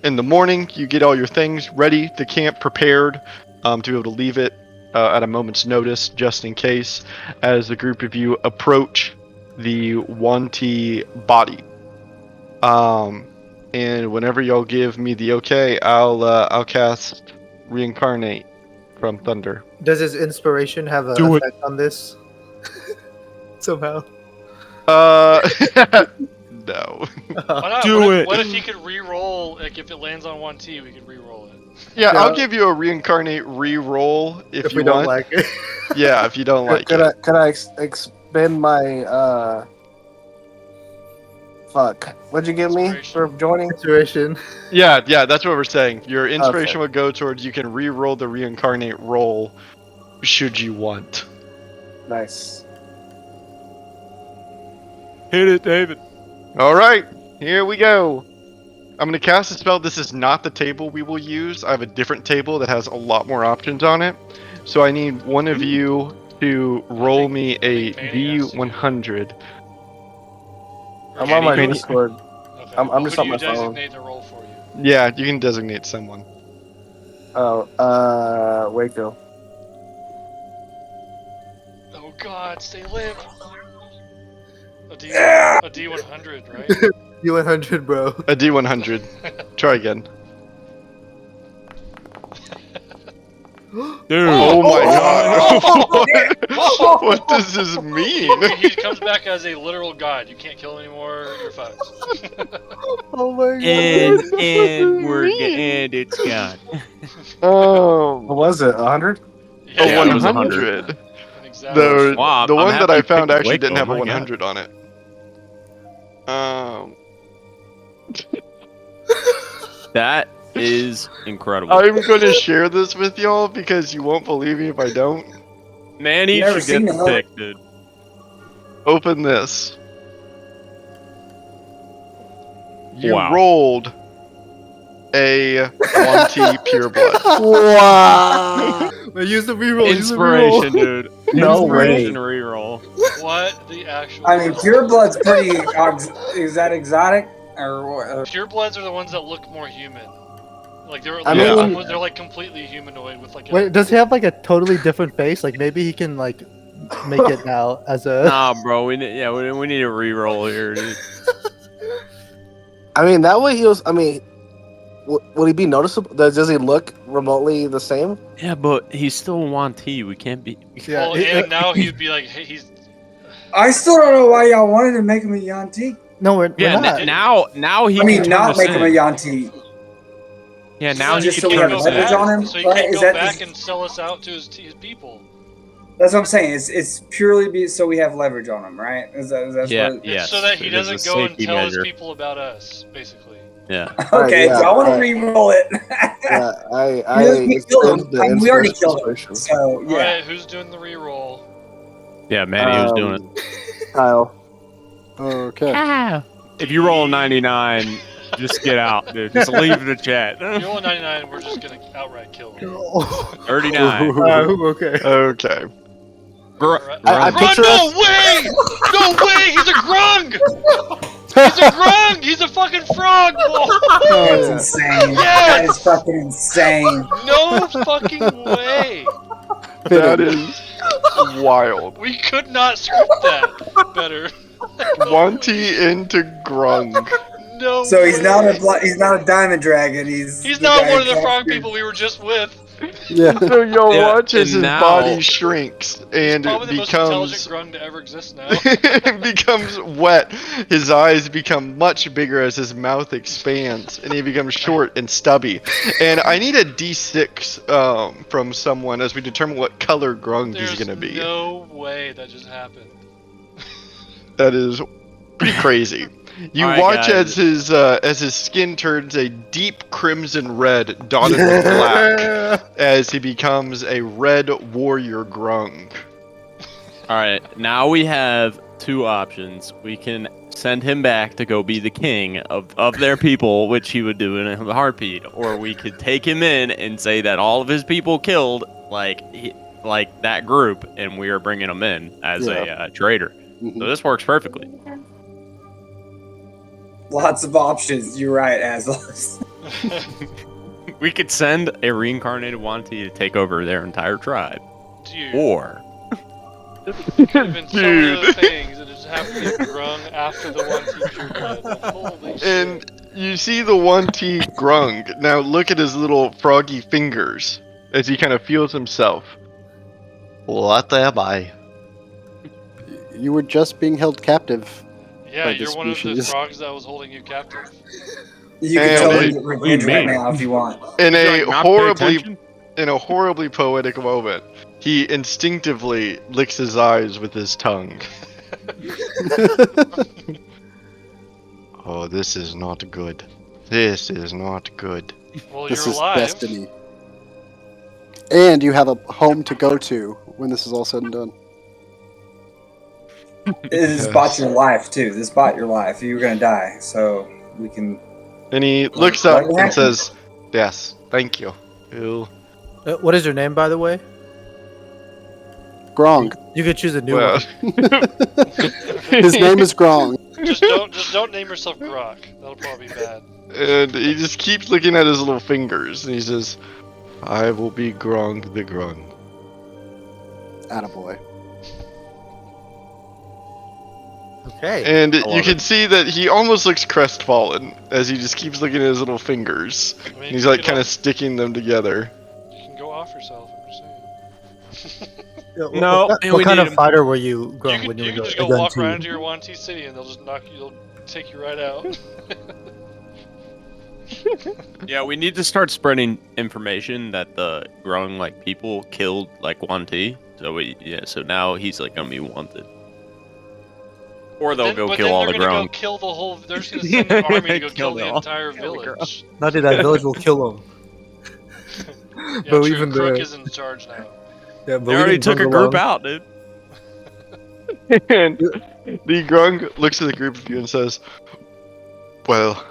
B: in the morning, you get all your things ready, the camp prepared to be able to leave it at a moment's notice, just in case, as the group of you approach the Wanti body. And whenever y'all give me the okay, I'll cast Reincarnate from Thunder.
G: Does his inspiration have an
H: Do it.
G: effect on this? Somehow.
B: No.
A: Why not?
H: Do
A: what if,
H: it.
A: What if he could re-roll? Like if it lands on 1T, we could re-roll it.
B: Yeah,
G: Yeah.
B: I'll give you a Reincarnate re-roll if you
G: we don't
B: want.
G: like it.
B: Yeah, if you don't like
C: Could
B: it.
C: I expend my fuck? What'd you give me for joining?
G: Inspiration.
B: Yeah, that's what we're saying. Your inspiration would go towards you can re-roll the Reincarnate roll should you want.
C: Nice.
H: Hit it, David.
B: Alright, here we go. I'm going to cast a spell. This is not the table we will use. I have a different table that has a lot more options on it. So I need one of you to roll me a D100.
C: I'm on my
H: Manny-
C: Discord.
A: Okay.
C: I'm
A: well,
C: just
A: who
C: on
A: do
C: my
A: you
C: phone.
A: designate to roll for you?
B: Yeah, you can designate someone.
C: Oh, Waco.
A: Oh God, stay limp. A D100, right?
G: D100, bro.
B: A D100. Try again.
H: Dude.
B: Oh my
A: Oh!
B: god. What does this mean?
A: He comes back as a literal god. You can't kill anymore. You're fucked.
G: Oh my god.
H: And it's gone.
B: Oh.
C: What was it? 100?
A: Yeah,
B: A
H: Yeah, it was
B: 100.
A: an exact-
B: The
H: Wow,
B: the
H: I'm
B: one that
H: happy
B: I
H: you
B: found
H: picked
B: actually didn't
H: Waco,
B: have a
H: my God.
B: 100 on it.
H: That is incredible.
B: I'm gonna share this with y'all because you won't believe me if I don't.
H: Manny
E: Never
H: should get
E: seen
H: the
E: it.
H: pick, dude.
B: Open this. You
H: Wow.
B: rolled a 1T pure blood.
C: Wow.
G: Wait, use the reroll. Use the reroll.
H: Inspiration, dude.
C: No
H: Inspiration
C: way.
H: reroll.
A: What the actual?
E: I mean,
A: hell?
E: pure blood's pretty. Is that exotic or what?
A: Pure bloods are the ones that look more human. Like they're
C: I
A: like,
C: mean-
A: they're like completely humanoid with like.
G: Wait, does he have like a totally different face? Like maybe he can like make it now as a.
H: Nah, bro. We need a reroll here, dude.
C: I mean, that way he was. I mean, would he be noticeable? Does he look remotely the same?
H: Yeah, but he's still 1T. We can't be.
G: Yeah,
A: Well,
G: he-
A: and now he'd be like, hey, he's.
E: I still don't know why y'all wanted to make him a Yanti.
G: No, we're
H: Yeah,
G: not.
H: now he.
E: I mean,
H: can turn
E: not
H: us
E: make him a
H: in.
E: Yanti.
H: Yeah, now he
E: Just
H: can
E: so we
H: turn
E: have
H: us
E: leverage
H: in.
E: on him,
A: so he
E: right?
A: can
E: Is
A: go
E: that
A: back
E: the-
A: and sell us out to his people.
E: That's what I'm saying. It's purely so we have leverage on him, right? That's
H: Yeah.
E: what
A: It's
H: Yes,
A: so that he
H: it is
A: doesn't
H: a
A: go and
H: safety
A: tell
H: measure.
A: his people about us, basically.
H: Yeah.
E: Okay,
C: yeah,
E: so I want to
C: right.
E: re-roll it.
C: Yeah, I
E: We killed him.
C: extend the
E: I mean, we already killed him.
C: inspiration.
E: So yeah.
A: Alright, who's doing the reroll?
H: Yeah, Manny was doing it.
C: Kyle.
F: Okay.
H: If you roll a 99, just get out, dude. Just leave the chat.
A: If you roll a 99, we're just gonna outright kill him.
H: 39.
G: Okay.
B: Okay.
C: I
A: Grung,
C: picture
A: no
C: us-
A: way! No way! He's a grung! He's a grung! He's a fucking frog!
E: Oh, that's insane. That
A: Yes!
E: is fucking insane.
A: No fucking way!
B: That is wild.
A: We could not script that better.
B: 1T into Grung.
A: No.
E: So he's
A: way.
E: not a diamond dragon. He's
A: He's
E: the
A: not
E: guy
A: one of the
E: who
A: frog
E: captured-
A: people we were just with.
F: Yeah.
B: So y'all
H: Yeah,
B: watch as
H: and
B: his
H: now-
B: body shrinks and
A: Probably the most intelligent
B: becomes
A: grung to ever exist now.
B: becomes wet. His eyes become much bigger as his mouth expands, and he becomes short and stubby. And I need a D6 from someone as we determine what color Grung
A: There's
B: he's gonna be.
A: no way that just happened.
B: That is pretty crazy. You
H: Alright,
B: watch
H: guys.
B: as his skin turns a deep crimson red dotted with black as he becomes a red warrior Grung.
H: All right, now we have
D: two options. We can send him back to go be the king of their people, which he would do in a heartbeat, or we could take him in and say that all of his people killed like that group, and we are bringing him in as a traitor.
F: Mhm.
D: So this works perfectly.
E: Lots of options. You're right, Aslos.
D: We could send a reincarnated Wanti to take over their entire tribe,
A: Dude.
D: or
A: It could have been so many other things. It just happened to be grung after the one teacher did. Holy shit.
B: And you see the Wanti grung. Now look at his little froggy fingers as he kind of feels himself. What am I?
F: You were just being held captive.
A: Yeah,
F: by
A: you're
F: the
A: one of the
F: species.
A: frogs that was holding you captive.
E: You
B: And
E: can totally
B: it-
E: get revenge
D: what do you
E: right
D: mean?
E: now if you want.
B: In
D: Would you,
B: a
D: like, not pay
B: horribly
D: attention?
B: in a horribly poetic moment, he instinctively licks his eyes with his tongue. Oh, this is not good. This is not good.
A: Well,
F: This
A: you're
F: is
A: alive.
F: destiny. And you have a home to go to when this is all said and done.
E: This bought your life too. This bought your life. You were gonna die, so we can.
B: And he looks
E: Let
B: up
E: it
B: and
E: happen.
B: says, "Yes, thank you." Ew.
G: What is your name, by the way?
F: Grong.
G: You could choose a new
B: Well,
G: one.
F: His name is Grong.
A: Just don't name yourself Grok. That'll probably be bad.
B: and he just keeps looking at his little fingers, and he says, "I will be Grong the Grung."
F: Attaboy.
G: Okay.
B: And you
D: love
B: can see that he almost looks crestfallen as he just keeps looking at his little fingers.
A: I mean,
B: And he's
A: you
B: like
A: could
B: kind of
A: al-
B: sticking them together.
A: You can go off yourself. I'm just saying.
D: No,
G: What,
D: and
G: what
D: we
G: kind
D: need
G: of
D: him.
G: fighter were you
A: You
G: growing
A: can,
G: when you
A: you
G: were
A: can just
G: a
A: go
G: gun
A: walk
G: to?
A: around into your Wanty city and they'll just knock you. They'll take you right out.
D: Yeah, we need to start spreading information that the growing people killed Wanti. So now he's gonna be wanted. Or they'll
A: Then-
D: go
A: but
D: kill
A: then
D: all
A: they're
D: the
A: gonna
D: growing.
A: go kill the whole. They're just gonna send an army to go kill the
D: all-
A: entire
D: kill the
A: village.
G: Not that that village will kill him.
A: Yeah,
G: But
A: true.
G: even
A: Crook
G: the-
A: is in charge now.
G: Yeah,
D: They already took a group out, dude.
B: And the Grung looks at the group of you and says, "Well,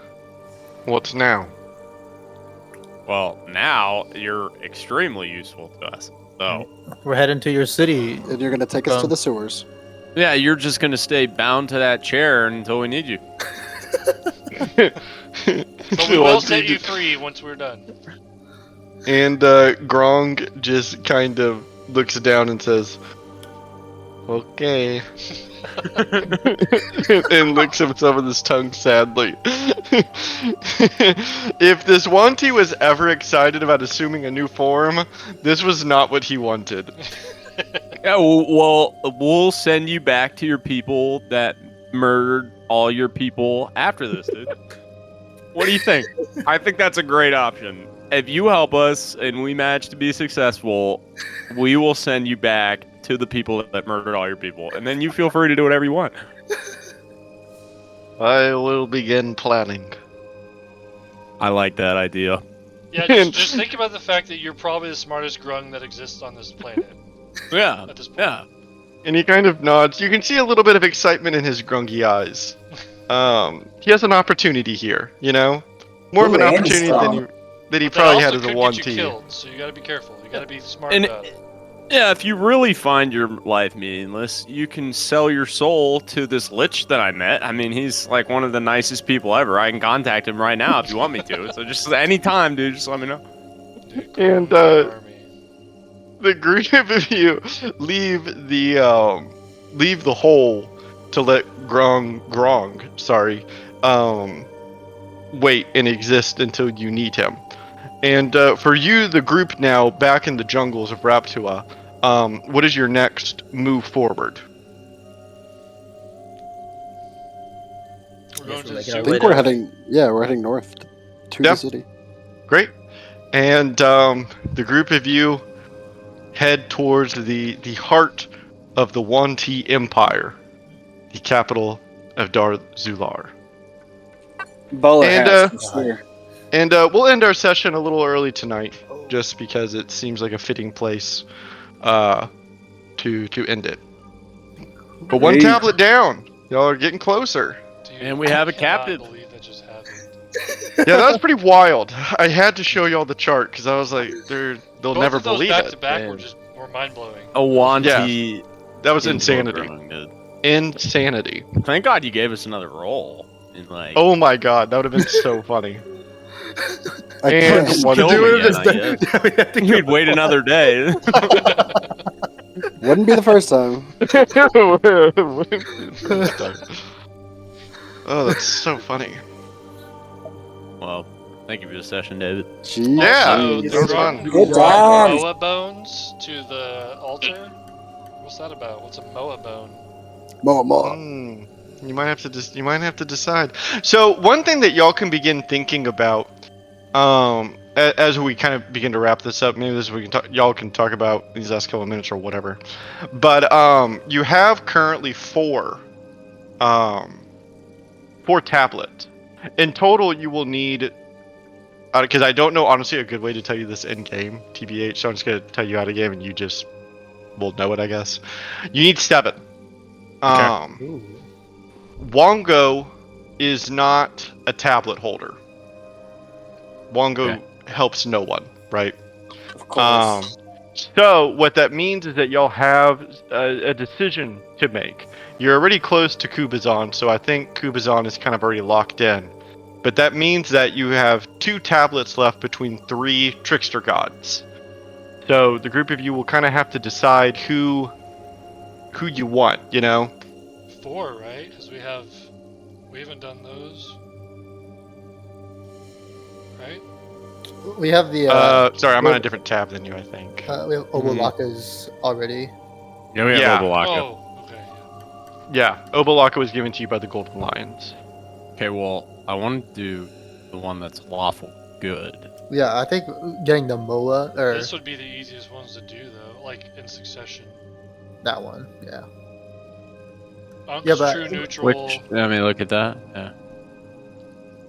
B: what's now?"
D: Well, now you're extremely useful to us. So
G: We're heading to your city.
F: And you're going to take us to the sewers.
D: yeah, you're just gonna stay bound to that chair until we need you.
A: But we will set you free once we're done.
B: And Grong just kind of looks down and says, "Okay," and licks himself with his tongue sadly. If this Wanti was ever excited about assuming a new form, this was not what he wanted.
D: Yeah, well, we'll send you back to your people that murdered all your people after this, dude. What do you think? I think that's a great option. If you help us and we manage to be successful, we will send you back to the people that murdered all your people, and then you feel free to do whatever you want.
B: I will begin planning.
D: I like that idea.
A: Yeah, just think about the fact that you're probably the smartest grung that exists on this planet
D: Yeah,
A: at this point.
D: yeah.
B: And he kind of nods. You can see a little bit of excitement in his grungy eyes. He has an opportunity here, you know? More of
E: Ooh,
B: an
E: and
B: opportunity
E: strong.
B: than he
A: That
B: probably
A: also
B: had as a
A: could
B: one
A: get you
B: team.
A: killed, so you gotta be careful. You gotta be smart
D: And
A: about it.
D: yeah, if you really find your life meaningless, you can sell your soul to this lich that I met. I mean, he's like one of the nicest people ever. I can contact him right now if you want me to. So just anytime, dude, just let me know.
A: Dude,
B: And,
A: Grung army.
B: The group of you leave the hole to let Grong, wait and exist until you need him. And for you, the group now back in the jungles of Raptua, what is your next move forward?
A: We're going to the
I: making our
F: I
A: sewer.
F: think we're heading north to
B: Yeah.
F: the city.
B: Great. And the group of you head towards the heart of the Wanti Empire, the capital of Dar Zular.
E: Bowler
B: And,
E: house for sure.
B: And we'll end our session a little early tonight, just because it seems like a fitting place to end it. But one
E: Hey.
B: tablet down. Y'all are getting closer.
A: Dude,
D: And we have
A: I
D: a
A: cannot
D: captive.
A: believe that just happened.
B: Yeah, that was pretty wild. I had to show y'all the chart because I was like, they'll
A: Both
B: never
A: of those
B: believe
A: back
B: it.
A: to back were
D: Damn.
A: just were mind blowing.
D: A Wanty.
B: That was
D: input
B: insanity.
D: growing, dude.
B: Insanity.
D: Thank God you gave us another roll. In like,
B: Oh my god, that would have been so funny.
F: Again.
B: And
D: just
B: what to
D: kill
B: do
D: him
B: with
D: again,
B: it?
D: I guess. We'd wait another day.
F: Wouldn't be the first time.
B: Oh, that's so funny.
D: Well, thank you for the session, David.
F: Jeez.
B: Yeah,
A: Also,
B: that
A: they
B: was
A: brought,
B: fun.
E: Good
A: they brought
E: times.
A: Moa bones to the altar. What's that about? What's a Moa bone?
F: More.
B: You might have to decide. So one thing that y'all can begin thinking about, as we kind of begin to wrap this up, maybe this y'all can talk about these last couple of minutes or whatever. But you have currently four tablets. In total, you will need. Because I don't know honestly a good way to tell you this in game, TBH. So I'm just gonna tell you out of game, and you just will know it, I guess. You need 7. Wongo is not a tablet holder. Wongo helps no one, right?
E: Of course.
B: So what that means is that y'all have a decision to make. You're already close to Kubazan, so I think Kubazan is kind of already locked in. But that means that you have 2 tablets left between 3 trickster gods. So the group of you will kind of have to decide who you want, you know?
A: 4, right? Because we haven't done those, right?
G: We have the
B: Sorry, I'm on a different tab than you, I think.
G: we have Obalakas already.
D: Yeah, we have
B: Yeah.
D: Obalaka.
A: Oh, okay.
B: Yeah, Obalaka was given to you by the Golden Lions.
D: Okay, well, I want to do the one that's lawful good.
G: Yeah, I think getting the Moa or
A: This would be the easiest ones to do though, like in succession.
G: that one. Yeah.
A: Unk's
G: Yeah, but-
A: true neutral.
D: Which, I mean, look at that. Yeah.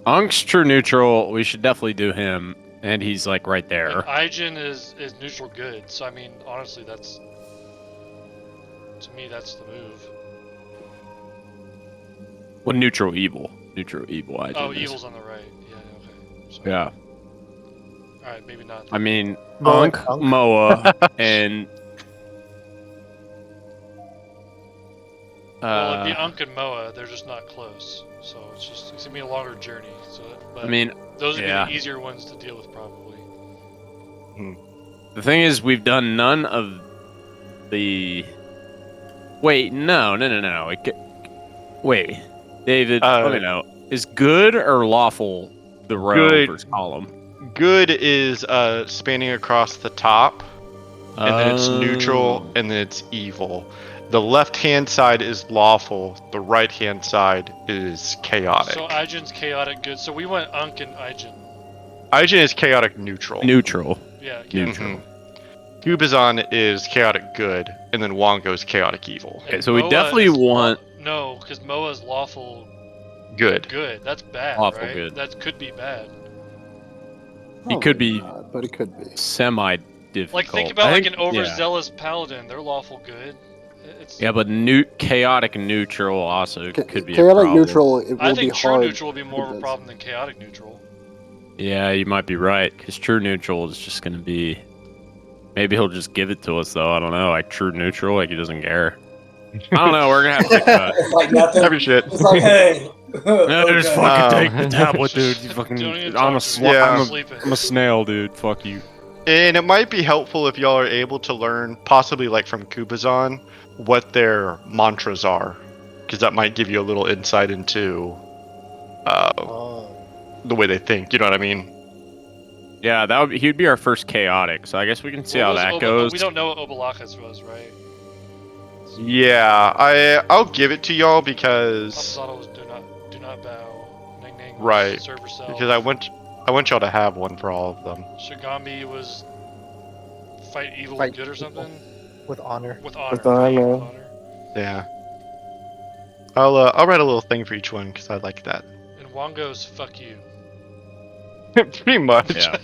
D: Unk's true neutral. We should definitely do him, and he's like right
A: And
D: there.
A: Aijin is neutral good. So I mean, honestly, that's to me that's the move.
D: Well, neutral evil. Neutral evil. I
A: Oh,
D: do this.
A: evil's on the right. Yeah. Okay. Sorry.
D: Yeah.
A: All right, maybe not.
D: I mean,
G: Moa
D: Unk,
G: and Unk.
D: Moa, and
A: Well, it'd be Unk and Moa. They're just not close, so it's gonna be a longer journey. So, but
D: I mean,
A: those would
D: yeah.
A: be the easier ones to deal with probably.
D: The thing is, we've done none of the. Wait, no. Wait, David. Let me know. Is good or lawful the row
B: Good.
D: versus column?
B: Good is spanning across the top, and then it's neutral,
D: Oh.
B: and then it's evil. The left-hand side is lawful. The right-hand side is chaotic.
A: So Aijin's chaotic good. So we went Unk and Aijin.
B: Aijin is chaotic neutral.
D: Neutral.
A: Yeah.
D: Neutral.
B: Kubazan is chaotic good, and then Wongo is chaotic evil.
D: Okay,
A: And
D: so we
A: Moa
D: definitely
A: is
D: want-
A: no, because Moa's lawful
B: Good.
A: good. That's bad,
D: Lawful
A: right?
D: good.
A: That could be bad.
D: He could be-
F: but it could be.
D: Semi-difficult.
A: Like think about
D: I
A: like
D: think-
A: an overzealous paladin. They're lawful good. It's
D: Yeah, but chaotic neutral also could be a
F: Chaotic
D: problem.
F: neutral. It will
A: I
F: be
A: think true
F: hard.
A: neutral would be more of a
F: It
A: problem than chaotic neutral.
D: Yeah, you might be right, because true neutral is just going to be... Maybe he'll just give it to us, though. I don't know. Like, true neutral, like, he doesn't care. I don't know. We're going to have to think about it.
E: It's like nothing.
B: Every shit.
E: It's like, hey.
D: No, just
E: Okay.
D: fucking take the tablet,
A: Just
D: dude. You fucking...
A: don't even
D: I'm a,
A: talk to me.
B: Yeah.
A: I'm
D: I'm, a,
A: sleeping.
D: I'm a snail, dude. Fuck you.
B: And it might be helpful if y'all are able to learn, possibly like from Kubazan, what their mantras are, because that might give you a little insight into the way they think. You know what I mean?
D: Yeah, he'd be our first chaotic, so I guess we can see
A: What
D: how
A: was
D: that goes.
A: We don't know what Obalakas was, right?
B: Yeah, I'll give it to y'all because
A: Papazada was do not bow. Ning Ning was
B: Right,
A: serve herself.
B: because I want y'all to have one for all of them.
A: Shigambi was fight evil
G: Fight
A: with good or
G: evil.
A: something.
G: with honor.
A: With honor.
C: With honor.
A: With honor.
B: Yeah. I'll write a little thing for each one because I like that.
A: And Wongo's fuck you.
B: Pretty much.
H: Yeah.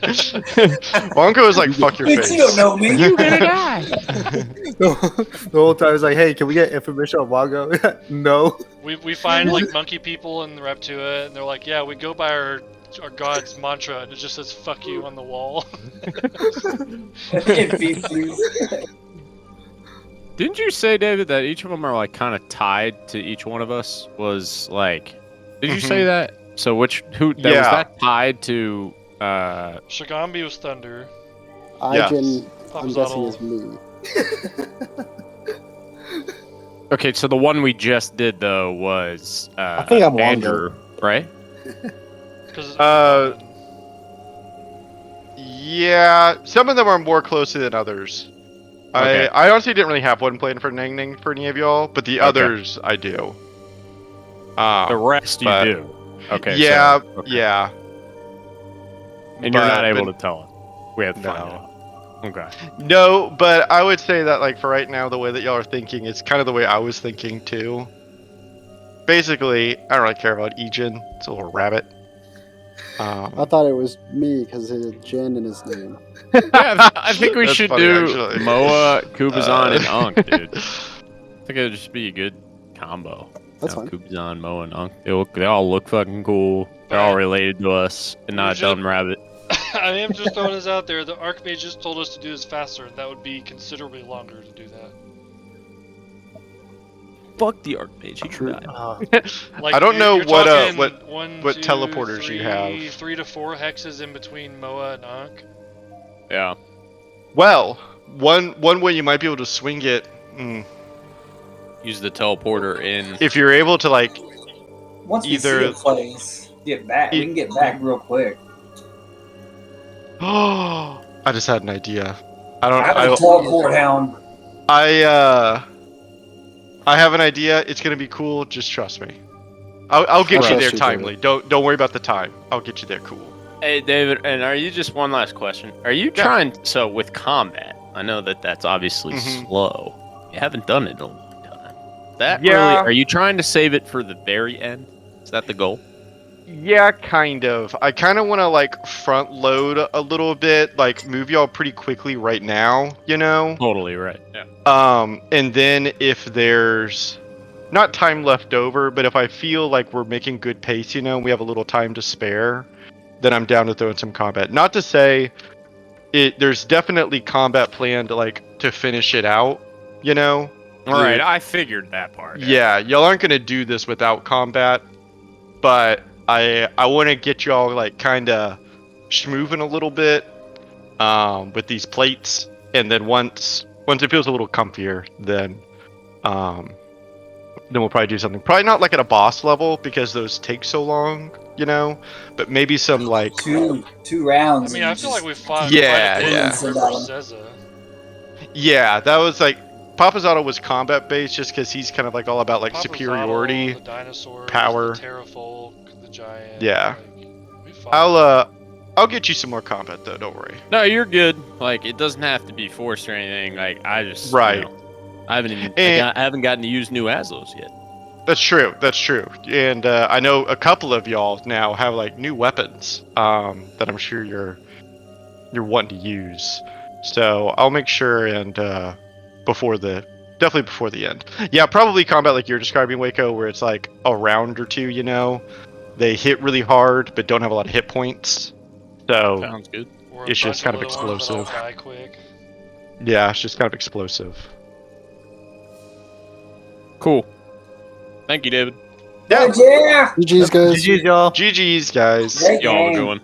B: Wonka was like, "Fuck your
E: Bitch,
B: face."
E: you don't know me.
H: You're gonna die.
G: The whole time it's like, hey, can we get information on Mongo? No.
A: We find like monkey people in the Reptua, and they're like, yeah, we go by our god's mantra, and it just says "fuck you" on the wall.
E: NPCs.
H: Didn't you say, David, that each of them are like kind of tied to each one of us? Was like, did you say that? So who was
B: Yeah.
H: that tied to?
A: Shigambi was thunder.
F: Ijin,
A: Papa
F: I'm guessing,
A: Zottle.
F: is me.
H: Okay, so the one we just did though was
C: I think I'm
H: Andrew, right?
A: Cause
B: Yeah, some of them are more closely than others.
H: Okay.
B: I honestly didn't really have one planned for Nang Nang for any of y'all, but the
H: Okay.
B: others I do.
H: The rest you
B: but-
H: do. Okay.
B: Yeah,
H: so, okay.
B: yeah.
H: And you're not able
B: but-
H: to tell us. We have to find
B: No.
H: out. Okay.
B: No, but I would say that like for right now, the way that y'all are thinking is kind of the way I was thinking too. Basically, I don't really care about Ejin. It's a little rabbit.
F: I thought it was me because it had Jen in his name.
H: Yeah, I think we
B: That's
H: should
B: funny,
H: do
B: actually.
H: Moa, Kubazan, and Unk, dude. I think it would just be a good combo.
F: That's fine.
H: Kubazan, Moa, and Unk. They all look fucking cool. They're all related to us, and not a dumb rabbit.
A: I am just throwing this out there. The Archmage just told us to do this faster, and that would be considerably longer to do that.
H: Fuck the Archmage. He
F: True.
H: can die.
A: Like,
B: I don't know
A: you're
B: what,
A: talking
B: what teleporters you have.
A: 3 to 4 hexes in between Moa and Ankh.
H: Yeah.
B: Well, one way you might be able to swing it,
H: Use the teleporter in.
B: if you're able to like
E: Once we
B: Either-
E: see a place, get back. We can get back real quick.
B: I just had an idea.
E: I have a teleport hound.
B: I have an idea. It's gonna be cool. Just trust me. I'll get you
F: Trust
B: there
F: you,
B: timely. Don't worry about the time. I'll get you there cool.
H: Hey, David, and are you just one last question? Are you trying? So with combat, I know that that's obviously slow. You haven't done it in a long time. That
B: Yeah.
H: really? Are you trying to save it for the very end? Is that the goal?
B: Yeah, kind of. I kind of want to like front load a little bit, like move y'all pretty quickly right now, you know.
H: Totally right. Yeah.
B: And then if there's not time left over, but if I feel like we're making good pace, you know, we have a little time to spare, then I'm down to throw in some combat. Not to say there's definitely combat planned to finish it out, you know.
H: All right. I figured that part.
B: Yeah, y'all aren't gonna do this without combat, but I want to get y'all like kind of schmooving a little bit with these plates, and then once it feels a little comfier, then we'll probably do something. Probably not like at a boss level because those take so long, you know. But maybe some like
E: two rounds.
A: I mean, I feel like we fought.
B: Yeah,
A: quite a bit
B: yeah.
A: for Seza.
B: Yeah, that was like Papazotto was combat based just because he's kind of like all about like
A: Papa
B: superiority,
A: Zottle, the dinosaurs,
B: power.
A: the Terrafolk, the giant.
B: Yeah.
A: Like, we fought.
B: I'll get you some more combat though. Don't worry.
H: No, you're good. Like it doesn't have to be forced or anything. Like I just
B: Right.
H: I haven't even
B: And-
H: I haven't gotten to use new Azos yet.
B: That's true. That's true. And I know a couple of y'all now have like new weapons that I'm sure you're wanting to use. So I'll make sure and definitely before the end. Yeah, probably combat like you're describing, Waco, where it's like a round or two. You know, they hit really hard but don't have a lot of hit points. So
H: Sounds good.
A: Or a
B: it's just
A: bunch
B: kind of
A: little ones that'll
B: explosive.
A: die quick.
B: Yeah, it's just kind of explosive.
H: Cool. Thank you, David.
B: Yeah.
E: Yeah.
F: GG's, guys.
G: GG's, y'all.
B: GG's, guys.
E: Great
H: Y'all have a
E: game.
H: good one.